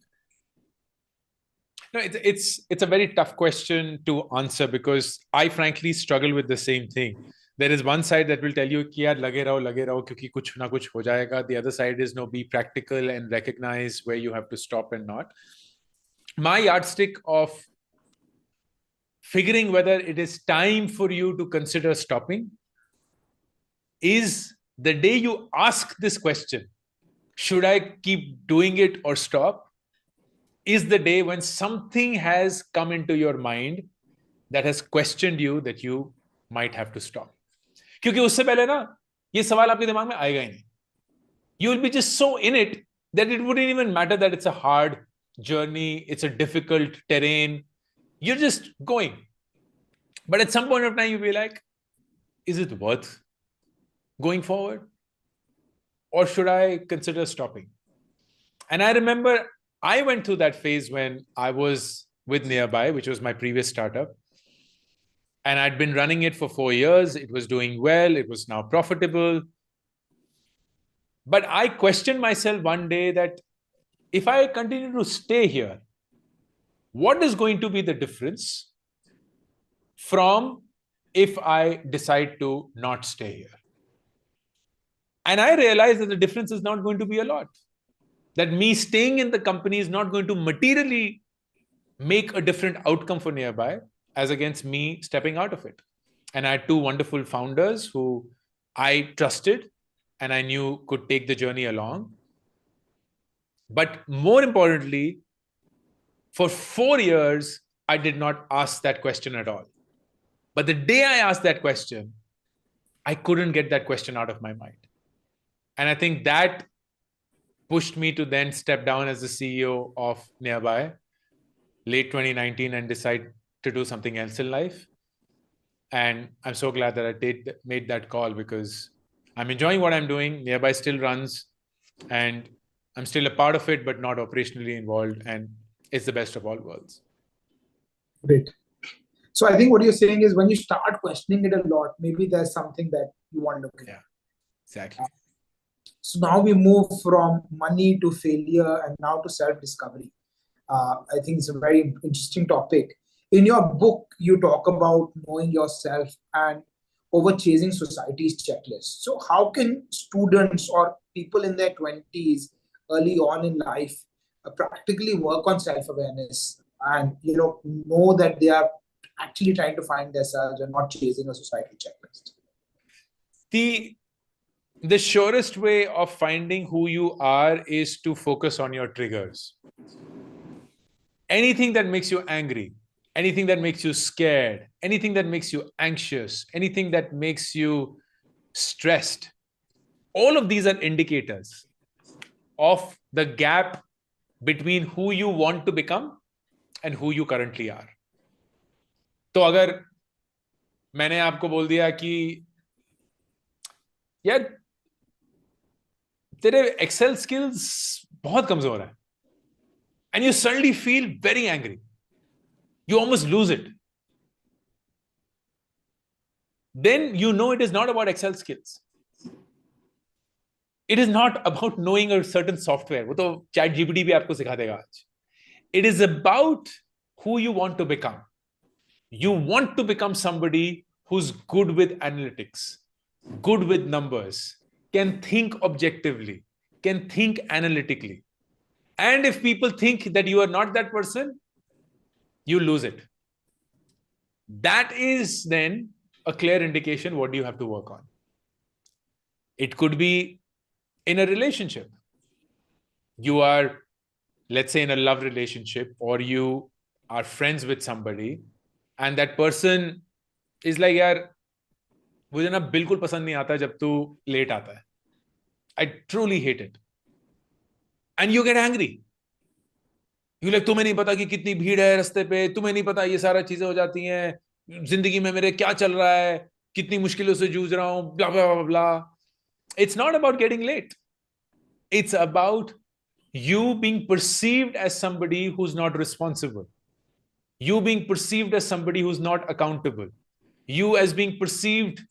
No, it's a very tough question to answer because I frankly struggle with the same thing. There is one side that will tell you कि यार लगे रहो क्योंकि कुछ ना कुछ हो जाएगा. The other side is no, be practical and recognize where you have to stop and not. My yardstick of figuring whether it is time for you to consider stopping is the day you ask this question, should I keep doing it or stop? Is the day when something has come into your mind that has questioned you that you might have to stop. क्योंकि उससे पहले ना ये सवाल आपके दिमाग में आएगा ही नहीं. You will be just so in it that it wouldn't even matter that it's a hard journey, it's a difficult terrain. You're just going. But at some point of time, you'll be like, is it worth going forward? Or should I consider stopping? And I remember I went through that phase when I was with Nearby, which was my previous startup. And I'd been running it for 4 years. It was doing well. It was now profitable. But I questioned myself one day that if I continue to stay here, what is going to be the difference from if I decide to not stay here? And I realized that the difference is not going to be a lot. That me staying in the company is not going to materially make a different outcome for Nearby as against me stepping out of it. And I had 2 wonderful founders who I trusted and I knew could take the journey along. But more importantly, for 4 years, I did not ask that question at all. But the day I asked that question, I couldn't get that question out of my mind. And I think that pushed me to then step down as the CEO of Nearby late 2019 and decide to do something else in life. And I'm so glad that I made that call because I'm enjoying what I'm doing. Nearby still runs and I'm still a part of it, but not operationally involved. And it's the best of all worlds.
Great. So I think what you're saying is when you start questioning it a lot, maybe there's something that you want to look at.
Yeah, exactly.
So now we move from money to failure and now to self-discovery. I think it's a very interesting topic. In your book, you talk about knowing yourself and over chasing society's checklist. So how can students or people in their 20s early on in life practically work on self-awareness and know that they are actually trying to find themselves and not chasing a societal checklist?
The surest way of finding who you are is to focus on your triggers. Anything that makes you angry, anything that makes you scared, anything that makes you anxious, anything that makes you stressed, all of these are indicators of the gap between who you want to become and who you currently are. तो अगर मैंने आपको बोल दिया कि यार तेरे Excel skills बहुत कमजोर है and you suddenly feel very angry, you almost lose it, then you know it is not about Excel skills. It is not about knowing a certain software. वो तो ChatGPT भी आपको सिखा देगा आज. It is about who you want to become. You want to become somebody who's good with analytics, good with numbers, can think objectively, can think analytically. And if people think that you are not that person, you lose it. That is then a clear indication what do you have to work on. It could be in a relationship. You are, let's say, in a love relationship, or you are friends with somebody, and that person is like, यार मुझे ना बिल्कुल पसंद नहीं आता जब तू late आता है. I truly hate it. And you get angry. You like, तुम्हें नहीं पता कि कितनी भीड़ है रास्ते पे, तुम्हें नहीं पता ये सारा चीजें हो जाती हैं, जिंदगी में मेरे क्या चल रहा है, कितनी मुश्किलों से जूझ रहा हूं, blah blah blah blah. It's not about getting late. It's about you being perceived as somebody who's not responsible. You being perceived as somebody who's not accountable. You as being perceived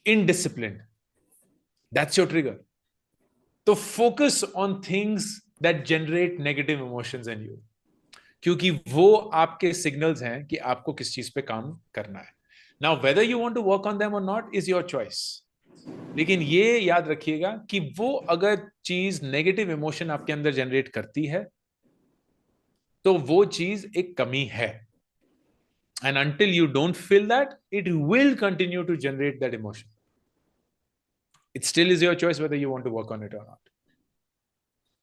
indisciplined. That's your trigger. So focus on things that generate negative emotions in you. क्योंकि वो आपके signals हैं कि आपको किस चीज पे काम करना है. Now whether you want to work on them or not is your choice. लेकिन ये याद रखिएगा कि वो अगर चीज नेगेटिव इमोशन आपके अंदर जनरेट करती है तो वो चीज एक कमी है. And until you don't feel that, it will continue to generate that emotion. It still is your choice whether you want to work on it or not.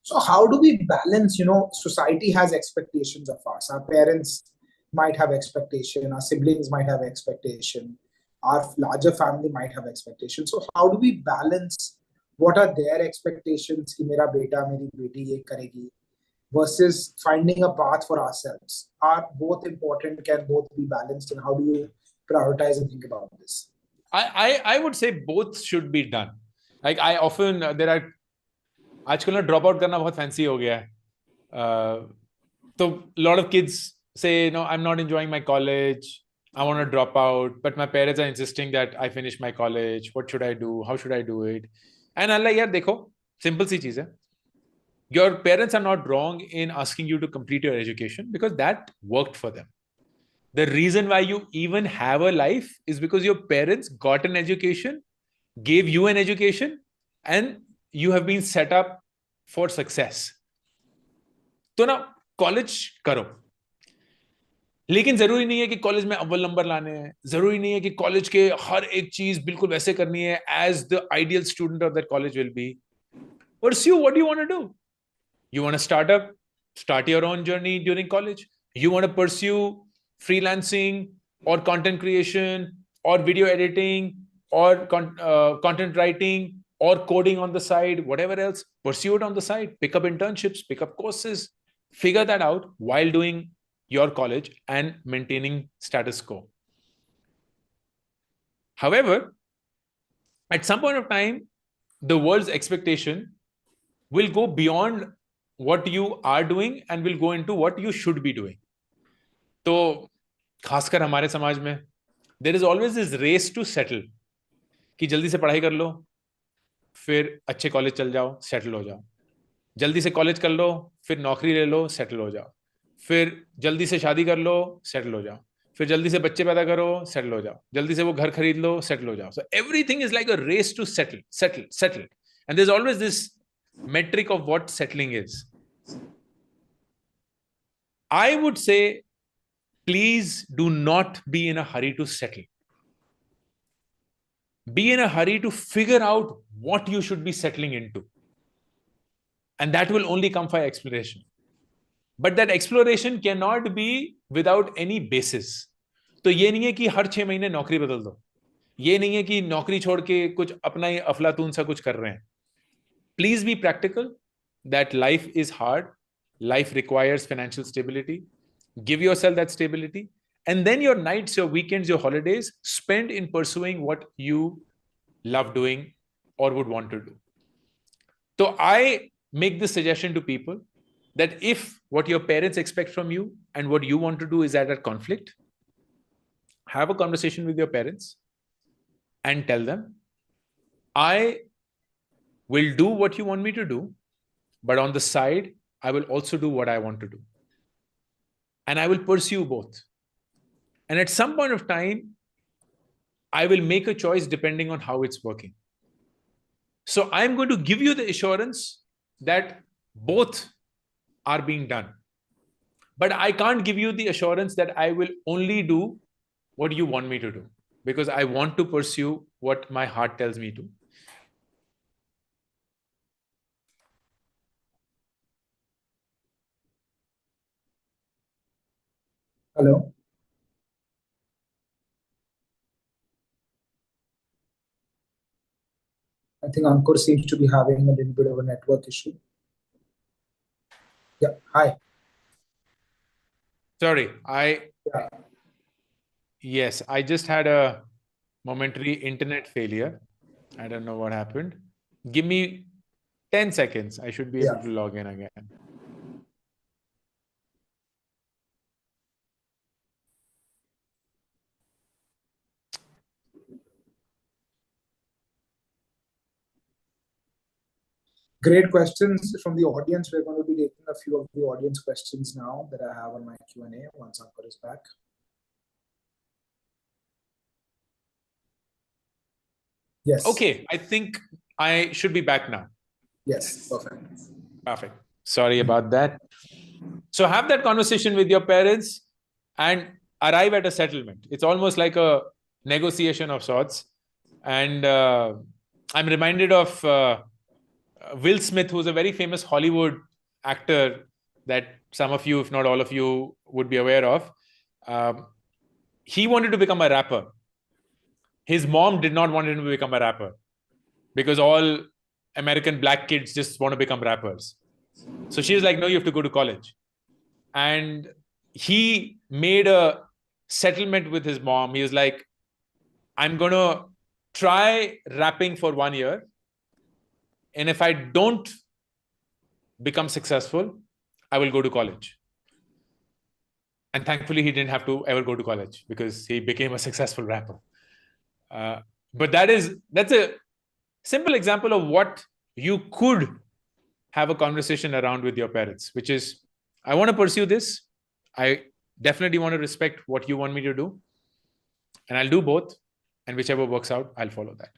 So how do we balance, society has expectations of us. Our parents might have expectation, our siblings might have expectation, our larger family might have expectation. So how do we balance what are their expectations कि मेरा बेटा मेरी बेटी ये करेगी versus finding a path for ourselves? Are both important? Can both be balanced? And how do you prioritize and think about this?
I would say both should be done. Like I often there are आजकल ना drop out करना बहुत fancy हो गया है. तो lot of kids say, no, I'm not enjoying my college. I want to drop out, but my parents are insisting that I finish my college. What should I do? How should I do it? And Allah, यार देखो, simple सी चीज है. Your parents are not wrong in asking you to complete your education because that worked for them. The reason why you even have a life is because your parents got an education, gave you an education, and you have been set up for success. तो ना college करो, लेकिन जरूरी नहीं है कि college में अव्वल नंबर लाने हैं. जरूरी नहीं है कि कॉलेज के हर एक चीज बिल्कुल वैसे करनी है as the ideal student of that college will be. Pursue what you want to do. You want to start your own journey during college. You want to pursue freelancing or content creation or video editing or content writing or coding on the side, whatever else, pursue it on the side. Pick up internships, pick up courses, figure that out while doing your college and maintaining status quo. However, at some point of time, the world's expectation will go beyond what you are doing and will go into what you should be doing. तो खासकर हमारे समाज में there is always this race to settle कि जल्दी से पढ़ाई कर लो, फिर अच्छे कॉलेज चल जाओ, सेटल हो जाओ. जल्दी से कॉलेज कर लो, फिर नौकरी ले लो, सेटल हो जाओ. फिर जल्दी से शादी कर लो, सेटल हो जाओ. फिर जल्दी से बच्चे पैदा करो, सेटल हो जाओ. जल्दी से वो घर खरीद लो, सेटल हो जाओ. So everything is like a race to settle. And there's always this metric of what settling is. I would say, please do not be in a hurry to settle. Be in a hurry to figure out what you should be settling into. And that will only come by exploration. But that exploration cannot be without any basis. तो ये नहीं है कि हर 6 महीने नौकरी बदल दो. ये नहीं है कि नौकरी छोड़ के कुछ अपना ही अफलातून सा कुछ कर रहे हैं. Please be practical that life is hard. Life requires financial stability. Give yourself that stability. And then your nights, your weekends, your holidays, spend in pursuing what you love doing or would want to do. So I make this suggestion to people that if what your parents expect from you and what you want to do is at a conflict, have a conversation with your parents and tell them, I will do what you want me to do, but on the side, I will also do what I want to do. And I will pursue both. And at some point of time, I will make a choice depending on how it's working. So I'm going to give you the assurance that both are being done. But I can't give you the assurance that I will only do what you want me to do, because I want to pursue what my heart tells me to.
Hello. I think Ankur seems to be having a little bit of a network issue. Yeah. Hi.
Sorry,
Yeah.
yes, I just had a momentary internet failure. I don't know what happened. Give me 10 seconds. I should be able to log in again.
Great questions from the audience. We're going to be taking a few of the audience questions now that I have on my Q&A once Ankur is back. Yes.
Okay, I think I should be back now.
Yes, perfect.
Perfect. Sorry about that. So have that conversation with your parents and arrive at a settlement. It's almost like a negotiation of sorts. And I'm reminded of Will Smith, who's a very famous Hollywood actor that some of you, if not all of you, would be aware of. He wanted to become a rapper. His mom did not want him to become a rapper because all American black kids just want to become rappers. So she was like, no, you have to go to college. And he made a settlement with his mom. He was like, I'm going to try rapping for 1 year. And if I don't become successful, I will go to college. And thankfully, he didn't have to ever go to college because he became a successful rapper. But that's a simple example of what you could have a conversation around with your parents, which is, I want to pursue this. I definitely want to respect what you want me to do. And I'll do both. And whichever works out, I'll follow that.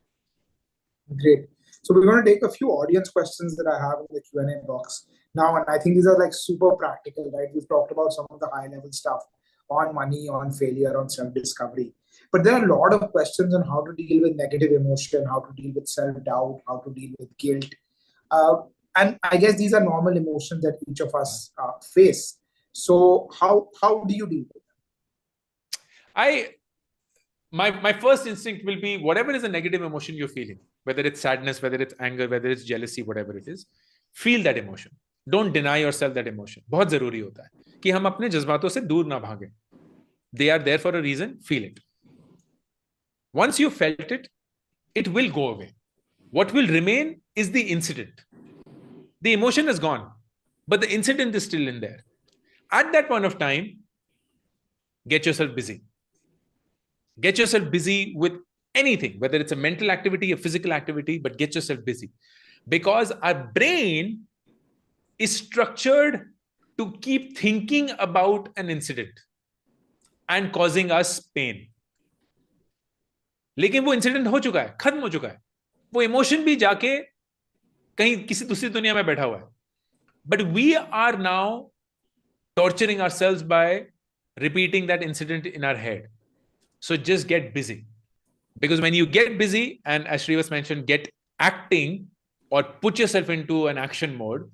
Great. So we're going to take a few audience questions that I have in the Q&A box now. And I think these are like super practical, right? We've talked about some of the high level stuff on money, on failure, on self-discovery. But there are a lot of questions on how to deal with negative emotion, how to deal with self-doubt, how to deal with guilt. And I guess these are normal emotions that each of us face. So how do you deal with them?
My first instinct will be whatever is a negative emotion you're feeling, whether it's sadness, whether it's anger, whether it's jealousy, whatever it is, feel that emotion. Don't deny yourself that emotion. बहुत जरूरी होता है कि हम अपने जज्बातों से दूर ना भागें. They are there for a reason. Feel it. Once you felt it, it will go away. What will remain is the incident. The emotion is gone, but the incident is still in there. At that point of time, get yourself busy. Get yourself busy with anything, whether it's a mental activity, a physical activity, but get yourself busy. Because our brain is structured to keep thinking about an incident and causing us pain. लेकिन वो incident हो चुका है, खत्म हो चुका है. वो इमोशन भी जाके कहीं किसी दूसरी दुनिया में बैठा हुआ है. But we are now torturing ourselves by repeating that incident in our head. So just get busy. Because when you get busy, and as Shrivas mentioned, get acting or put yourself into an action mode,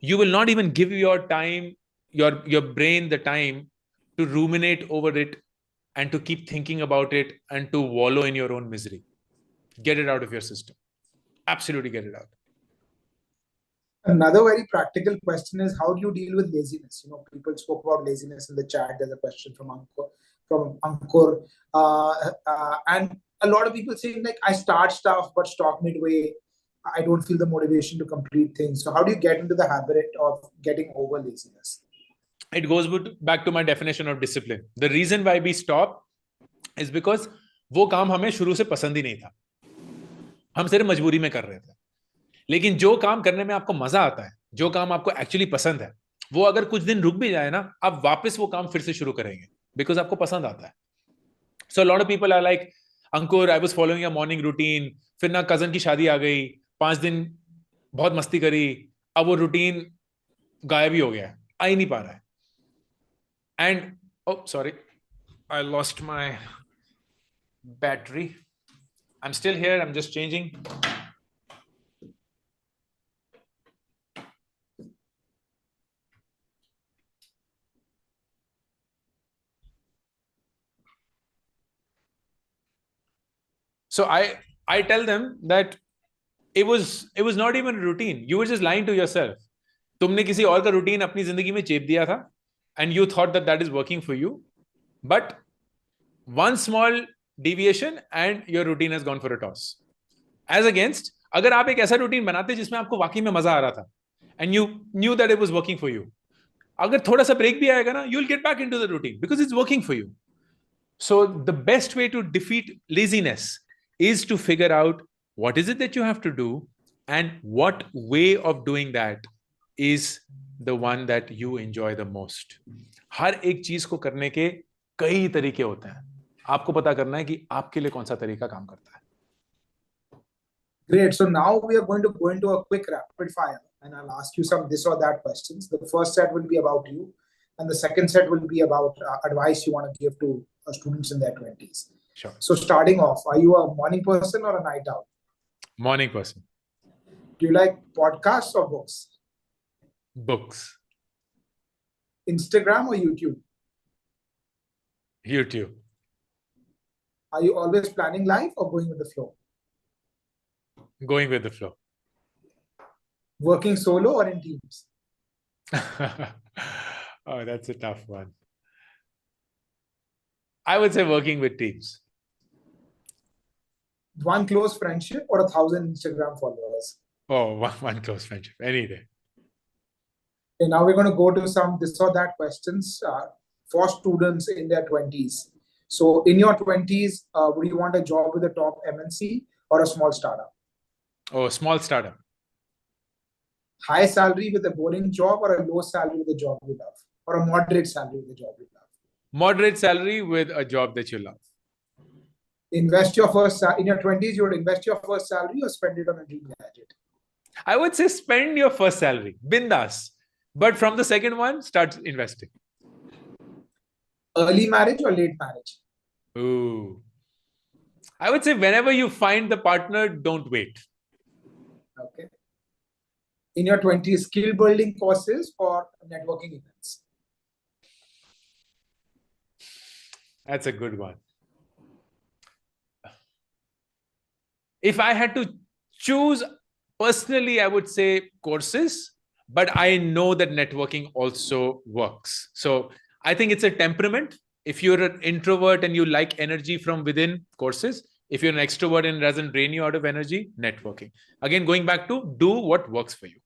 you will not even give your time, your brain the time to ruminate over it and to keep thinking about it and to wallow in your own misery. Get it out of your system. Absolutely get it out.
Another very practical question is, how do you deal with laziness? You know, people spoke about laziness in the chat. There's a question from Ankur. And a lot of people saying, like, I start stuff, but stop midway. I don't feel the motivation to complete things. So how do you get into the habit of getting over laziness?
It goes back to my definition of discipline. The reason why we stop is because वो काम हमें शुरू से पसंद ही नहीं था. हम सिर्फ मजबूरी में कर रहे थे. लेकिन जो काम करने में आपको मजा आता है, जो काम आपको एक्चुअली पसंद है, वो अगर कुछ दिन रुक भी जाए ना, आप वापस वो काम फिर से शुरू करेंगे बिकॉज आपको पसंद आता है. So lot of people are like, Ankur, I was following a morning routine, फिर ना कजन की शादी आ गई, 5 दिन बहुत मस्ती करी, अब वो रूटीन गायब ही हो गया, आ ही नहीं पा रहा है. And oh sorry, I lost my battery. I'm still here, I'm just changing. So I tell them that it was not even a routine. You were just lying to yourself. तुमने किसी और का रूटीन अपनी जिंदगी में चेप दिया था and you thought that is working for you, but one small deviation and your routine has gone for a toss. As against, अगर आप एक ऐसा रूटीन बनाते जिसमें आपको वाकई में मजा आ रहा था and you knew that it was working for you, अगर थोड़ा सा ब्रेक भी आएगा ना, you'll get back into the routine because it's working for you. So the best way to defeat laziness is to figure out what is it that you have to do And what way of doing that is the one that you enjoy the most. हर एक चीज को करने के कई तरीके होते हैं. आपको पता करना है कि आपके लिए कौन सा तरीका काम करता है.
Great. So now we are going to go into a quick rapid fire, and I'll ask you some this or that questions. The first set will be about you, and the second set will be about advice you want to give to students in their 20s.
Sure.
So starting off, are you a morning person or a night owl?
Morning person.
Do you like podcasts or books?
Books.
Instagram or YouTube?
YouTube.
Are you always planning life or going with the flow?
Going with the flow.
Working solo or in teams?
Oh, that's a tough one. I would say working with teams.
One close friendship or 1,000 Instagram followers?
Oh, one close friendship, any day.
Okay, now we're going to go to some this or that questions for students in their 20s. So in your 20s, would you want a job with a top MNC or a small startup?
Oh, small startup.
High salary with a boring job or a low salary with a job you love? Or a moderate salary with a job you love?
Moderate salary with a job that you love.
Invest your first in your 20s, you would invest your first salary or spend it on a dream gadget?
I would say spend your first salary, bindas. But from the second one, start investing.
Early marriage or late marriage?
Ooh. I would say whenever you find the partner, don't wait.
Okay. In your 20s, skill building courses or networking events?
That's a good one. If I had to choose, personally, I would say courses, but I know that networking also works. So I think it's a temperament. If you're an introvert and you like energy from within, courses. If you're an extrovert and it doesn't drain you out of energy, networking. Again, going back to do what works for you.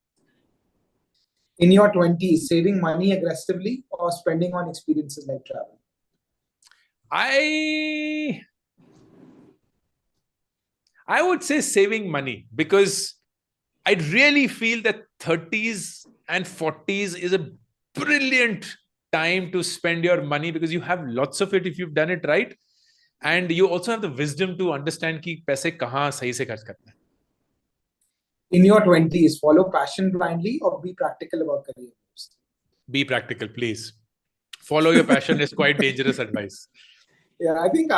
In your 20s, saving money aggressively or spending on experiences like travel?
I would say saving money, because I really feel that 30s and 40s is a brilliant time to spend your money, because you have lots of it if you've done it right. And you also have the wisdom to understand कि पैसे कहाँ सही से खर्च करना है.
In your 20s, follow passion blindly or be practical about career moves?
Be practical, please. Follow your passion is quite dangerous advice.
Yeah, I think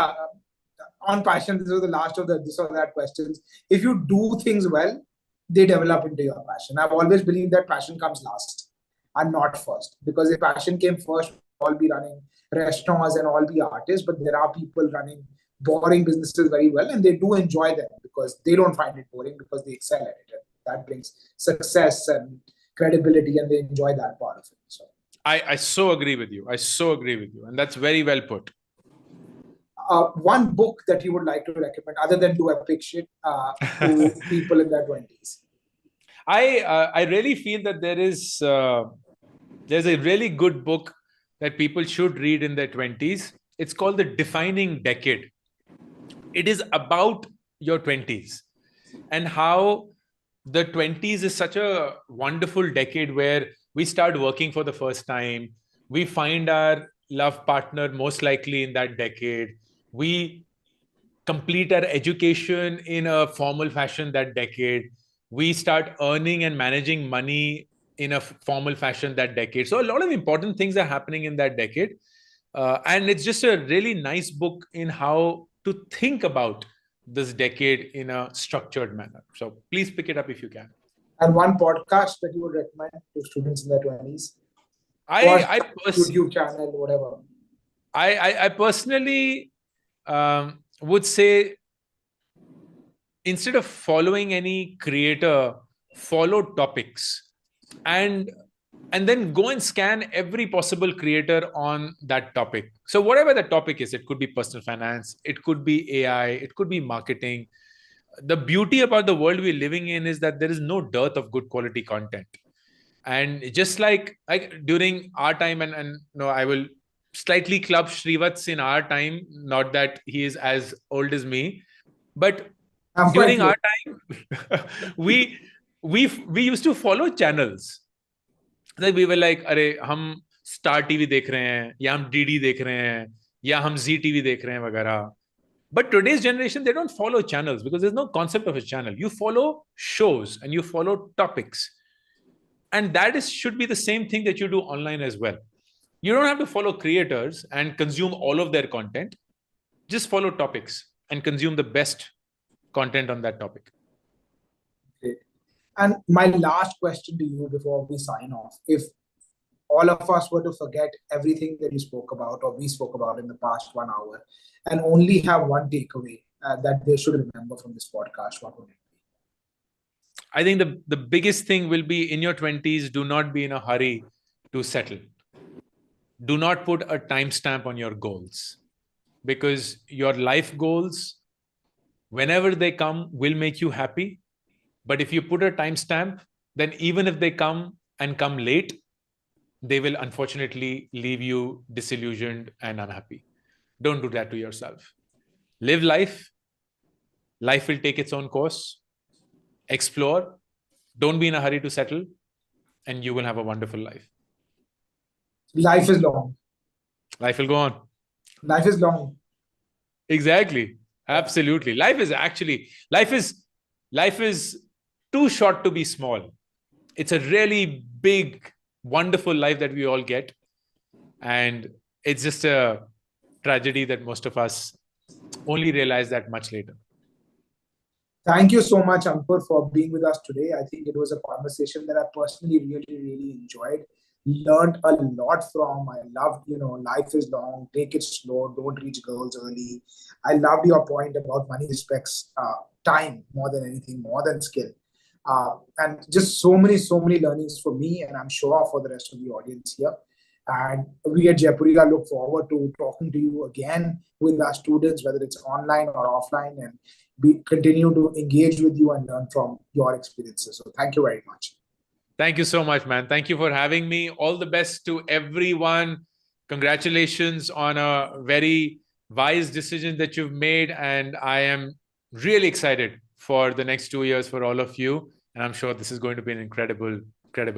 on passion, this was the last of the this or that questions. If you do things well, they develop into your passion. I've always believed that passion comes last and not first. Because if passion came first, we'll all be running restaurants and all be artists. But there are people running boring businesses very well, and they do enjoy them because they don't find it boring, because they excel at it. And that brings success and credibility, and they enjoy that part of it. So
I so agree with you. I so agree with you. And that's very well put.
One book that you would like to recommend other than Do Epic Shit to people in their 20s?
I really feel that there's a really good book that people should read in their 20s. It's called The Defining Decade. It is about your 20s and how the 20s is such a wonderful decade where we start working for the first time. We find our love partner most likely in that decade. We complete our education in a formal fashion that decade. We start earning and managing money in a formal fashion that decade. So a lot of important things are happening in that decade. And it's just a really nice book in how to think about this decade in a structured manner. So please pick it up if you can.
And one podcast that you would recommend to students in their 20s? YouTube channel, whatever.
I personally would say, instead of following any creator, follow topics and then go and scan every possible creator on that topic. So whatever the topic is, it could be personal finance, it could be AI, it could be marketing. The beauty about the world we're living in is that there is no dearth of good quality content. And just like during our time, and no, I will slightly club Shrivats in our time, not that he is as old as me, but during our time, we we used to follow channels. Like we were like, अरे हम Star TV देख रहे हैं, या हम DD देख रहे हैं, या हम Z TV देख रहे हैं वगैरह. But today's generation, they don't follow channels because there's no concept of a channel. You follow shows and you follow topics. And that should be the same thing that you do online as well. You don't have to follow creators and consume all of their content. Just follow topics and consume the best content on that topic.
Great. And my last question to you before we sign off, if all of us were to forget everything that you spoke about or we spoke about in the past 1 hour and only have one takeaway that they should remember from this podcast, what would it be?
I think the biggest thing will be, in your 20s, do not be in a hurry to settle. Do not put a timestamp on your goals, because your life goals, whenever they come, will make you happy. But if you put a timestamp, then even if they come and come late, they will unfortunately leave you disillusioned and unhappy. Don't do that to yourself. Live life. Life will take its own course. Explore. Don't be in a hurry to settle, and you will have a wonderful life.
Life is long.
Life will go on.
Life is long.
Exactly. Absolutely. Life is too short to be small. It's a really big, wonderful life that we all get. And it's just a tragedy that most of us only realize that much later.
Thank you so much, Ankur, for being with us today. I think it was a conversation that I personally really enjoyed. Learned a lot from. I loved, life is long, take it slow, don't reach goals early. I loved your point about money respects time more than anything, more than skill. And just so many learnings for me, and I'm sure for the rest of the audience here. And we at Jaipuria look forward to talking to you again with our students, whether it's online or offline, and we continue to engage with you and learn from your experiences. So thank you very much.
Thank you so much, man. Thank you for having me. All the best to everyone. Congratulations on a very wise decision that you've made. And I am really excited for the next 2 years for all of you. And I'm sure this is going to be an incredible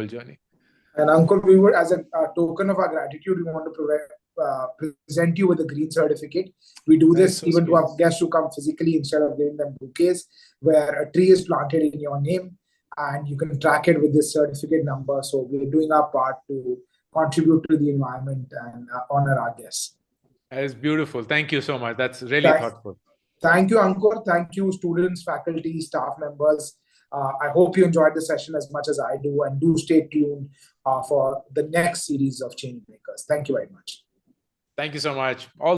journey.
And Ankur, we would, as a token of our gratitude, we want to present you with a green certificate. We do this so even to our guests who come physically instead of giving them bouquets, where a tree is planted in your name and you can track it with this certificate number. So we're doing our part to contribute to the environment and honor our guests.
That is beautiful. Thank you so much. That's really thoughtful.
Thank you, Ankur. Thank you, students, faculty, staff members. I hope you enjoyed the session as much as I do, and do stay tuned for the next series of Changemakers. Thank you very much.
Thank you so much. All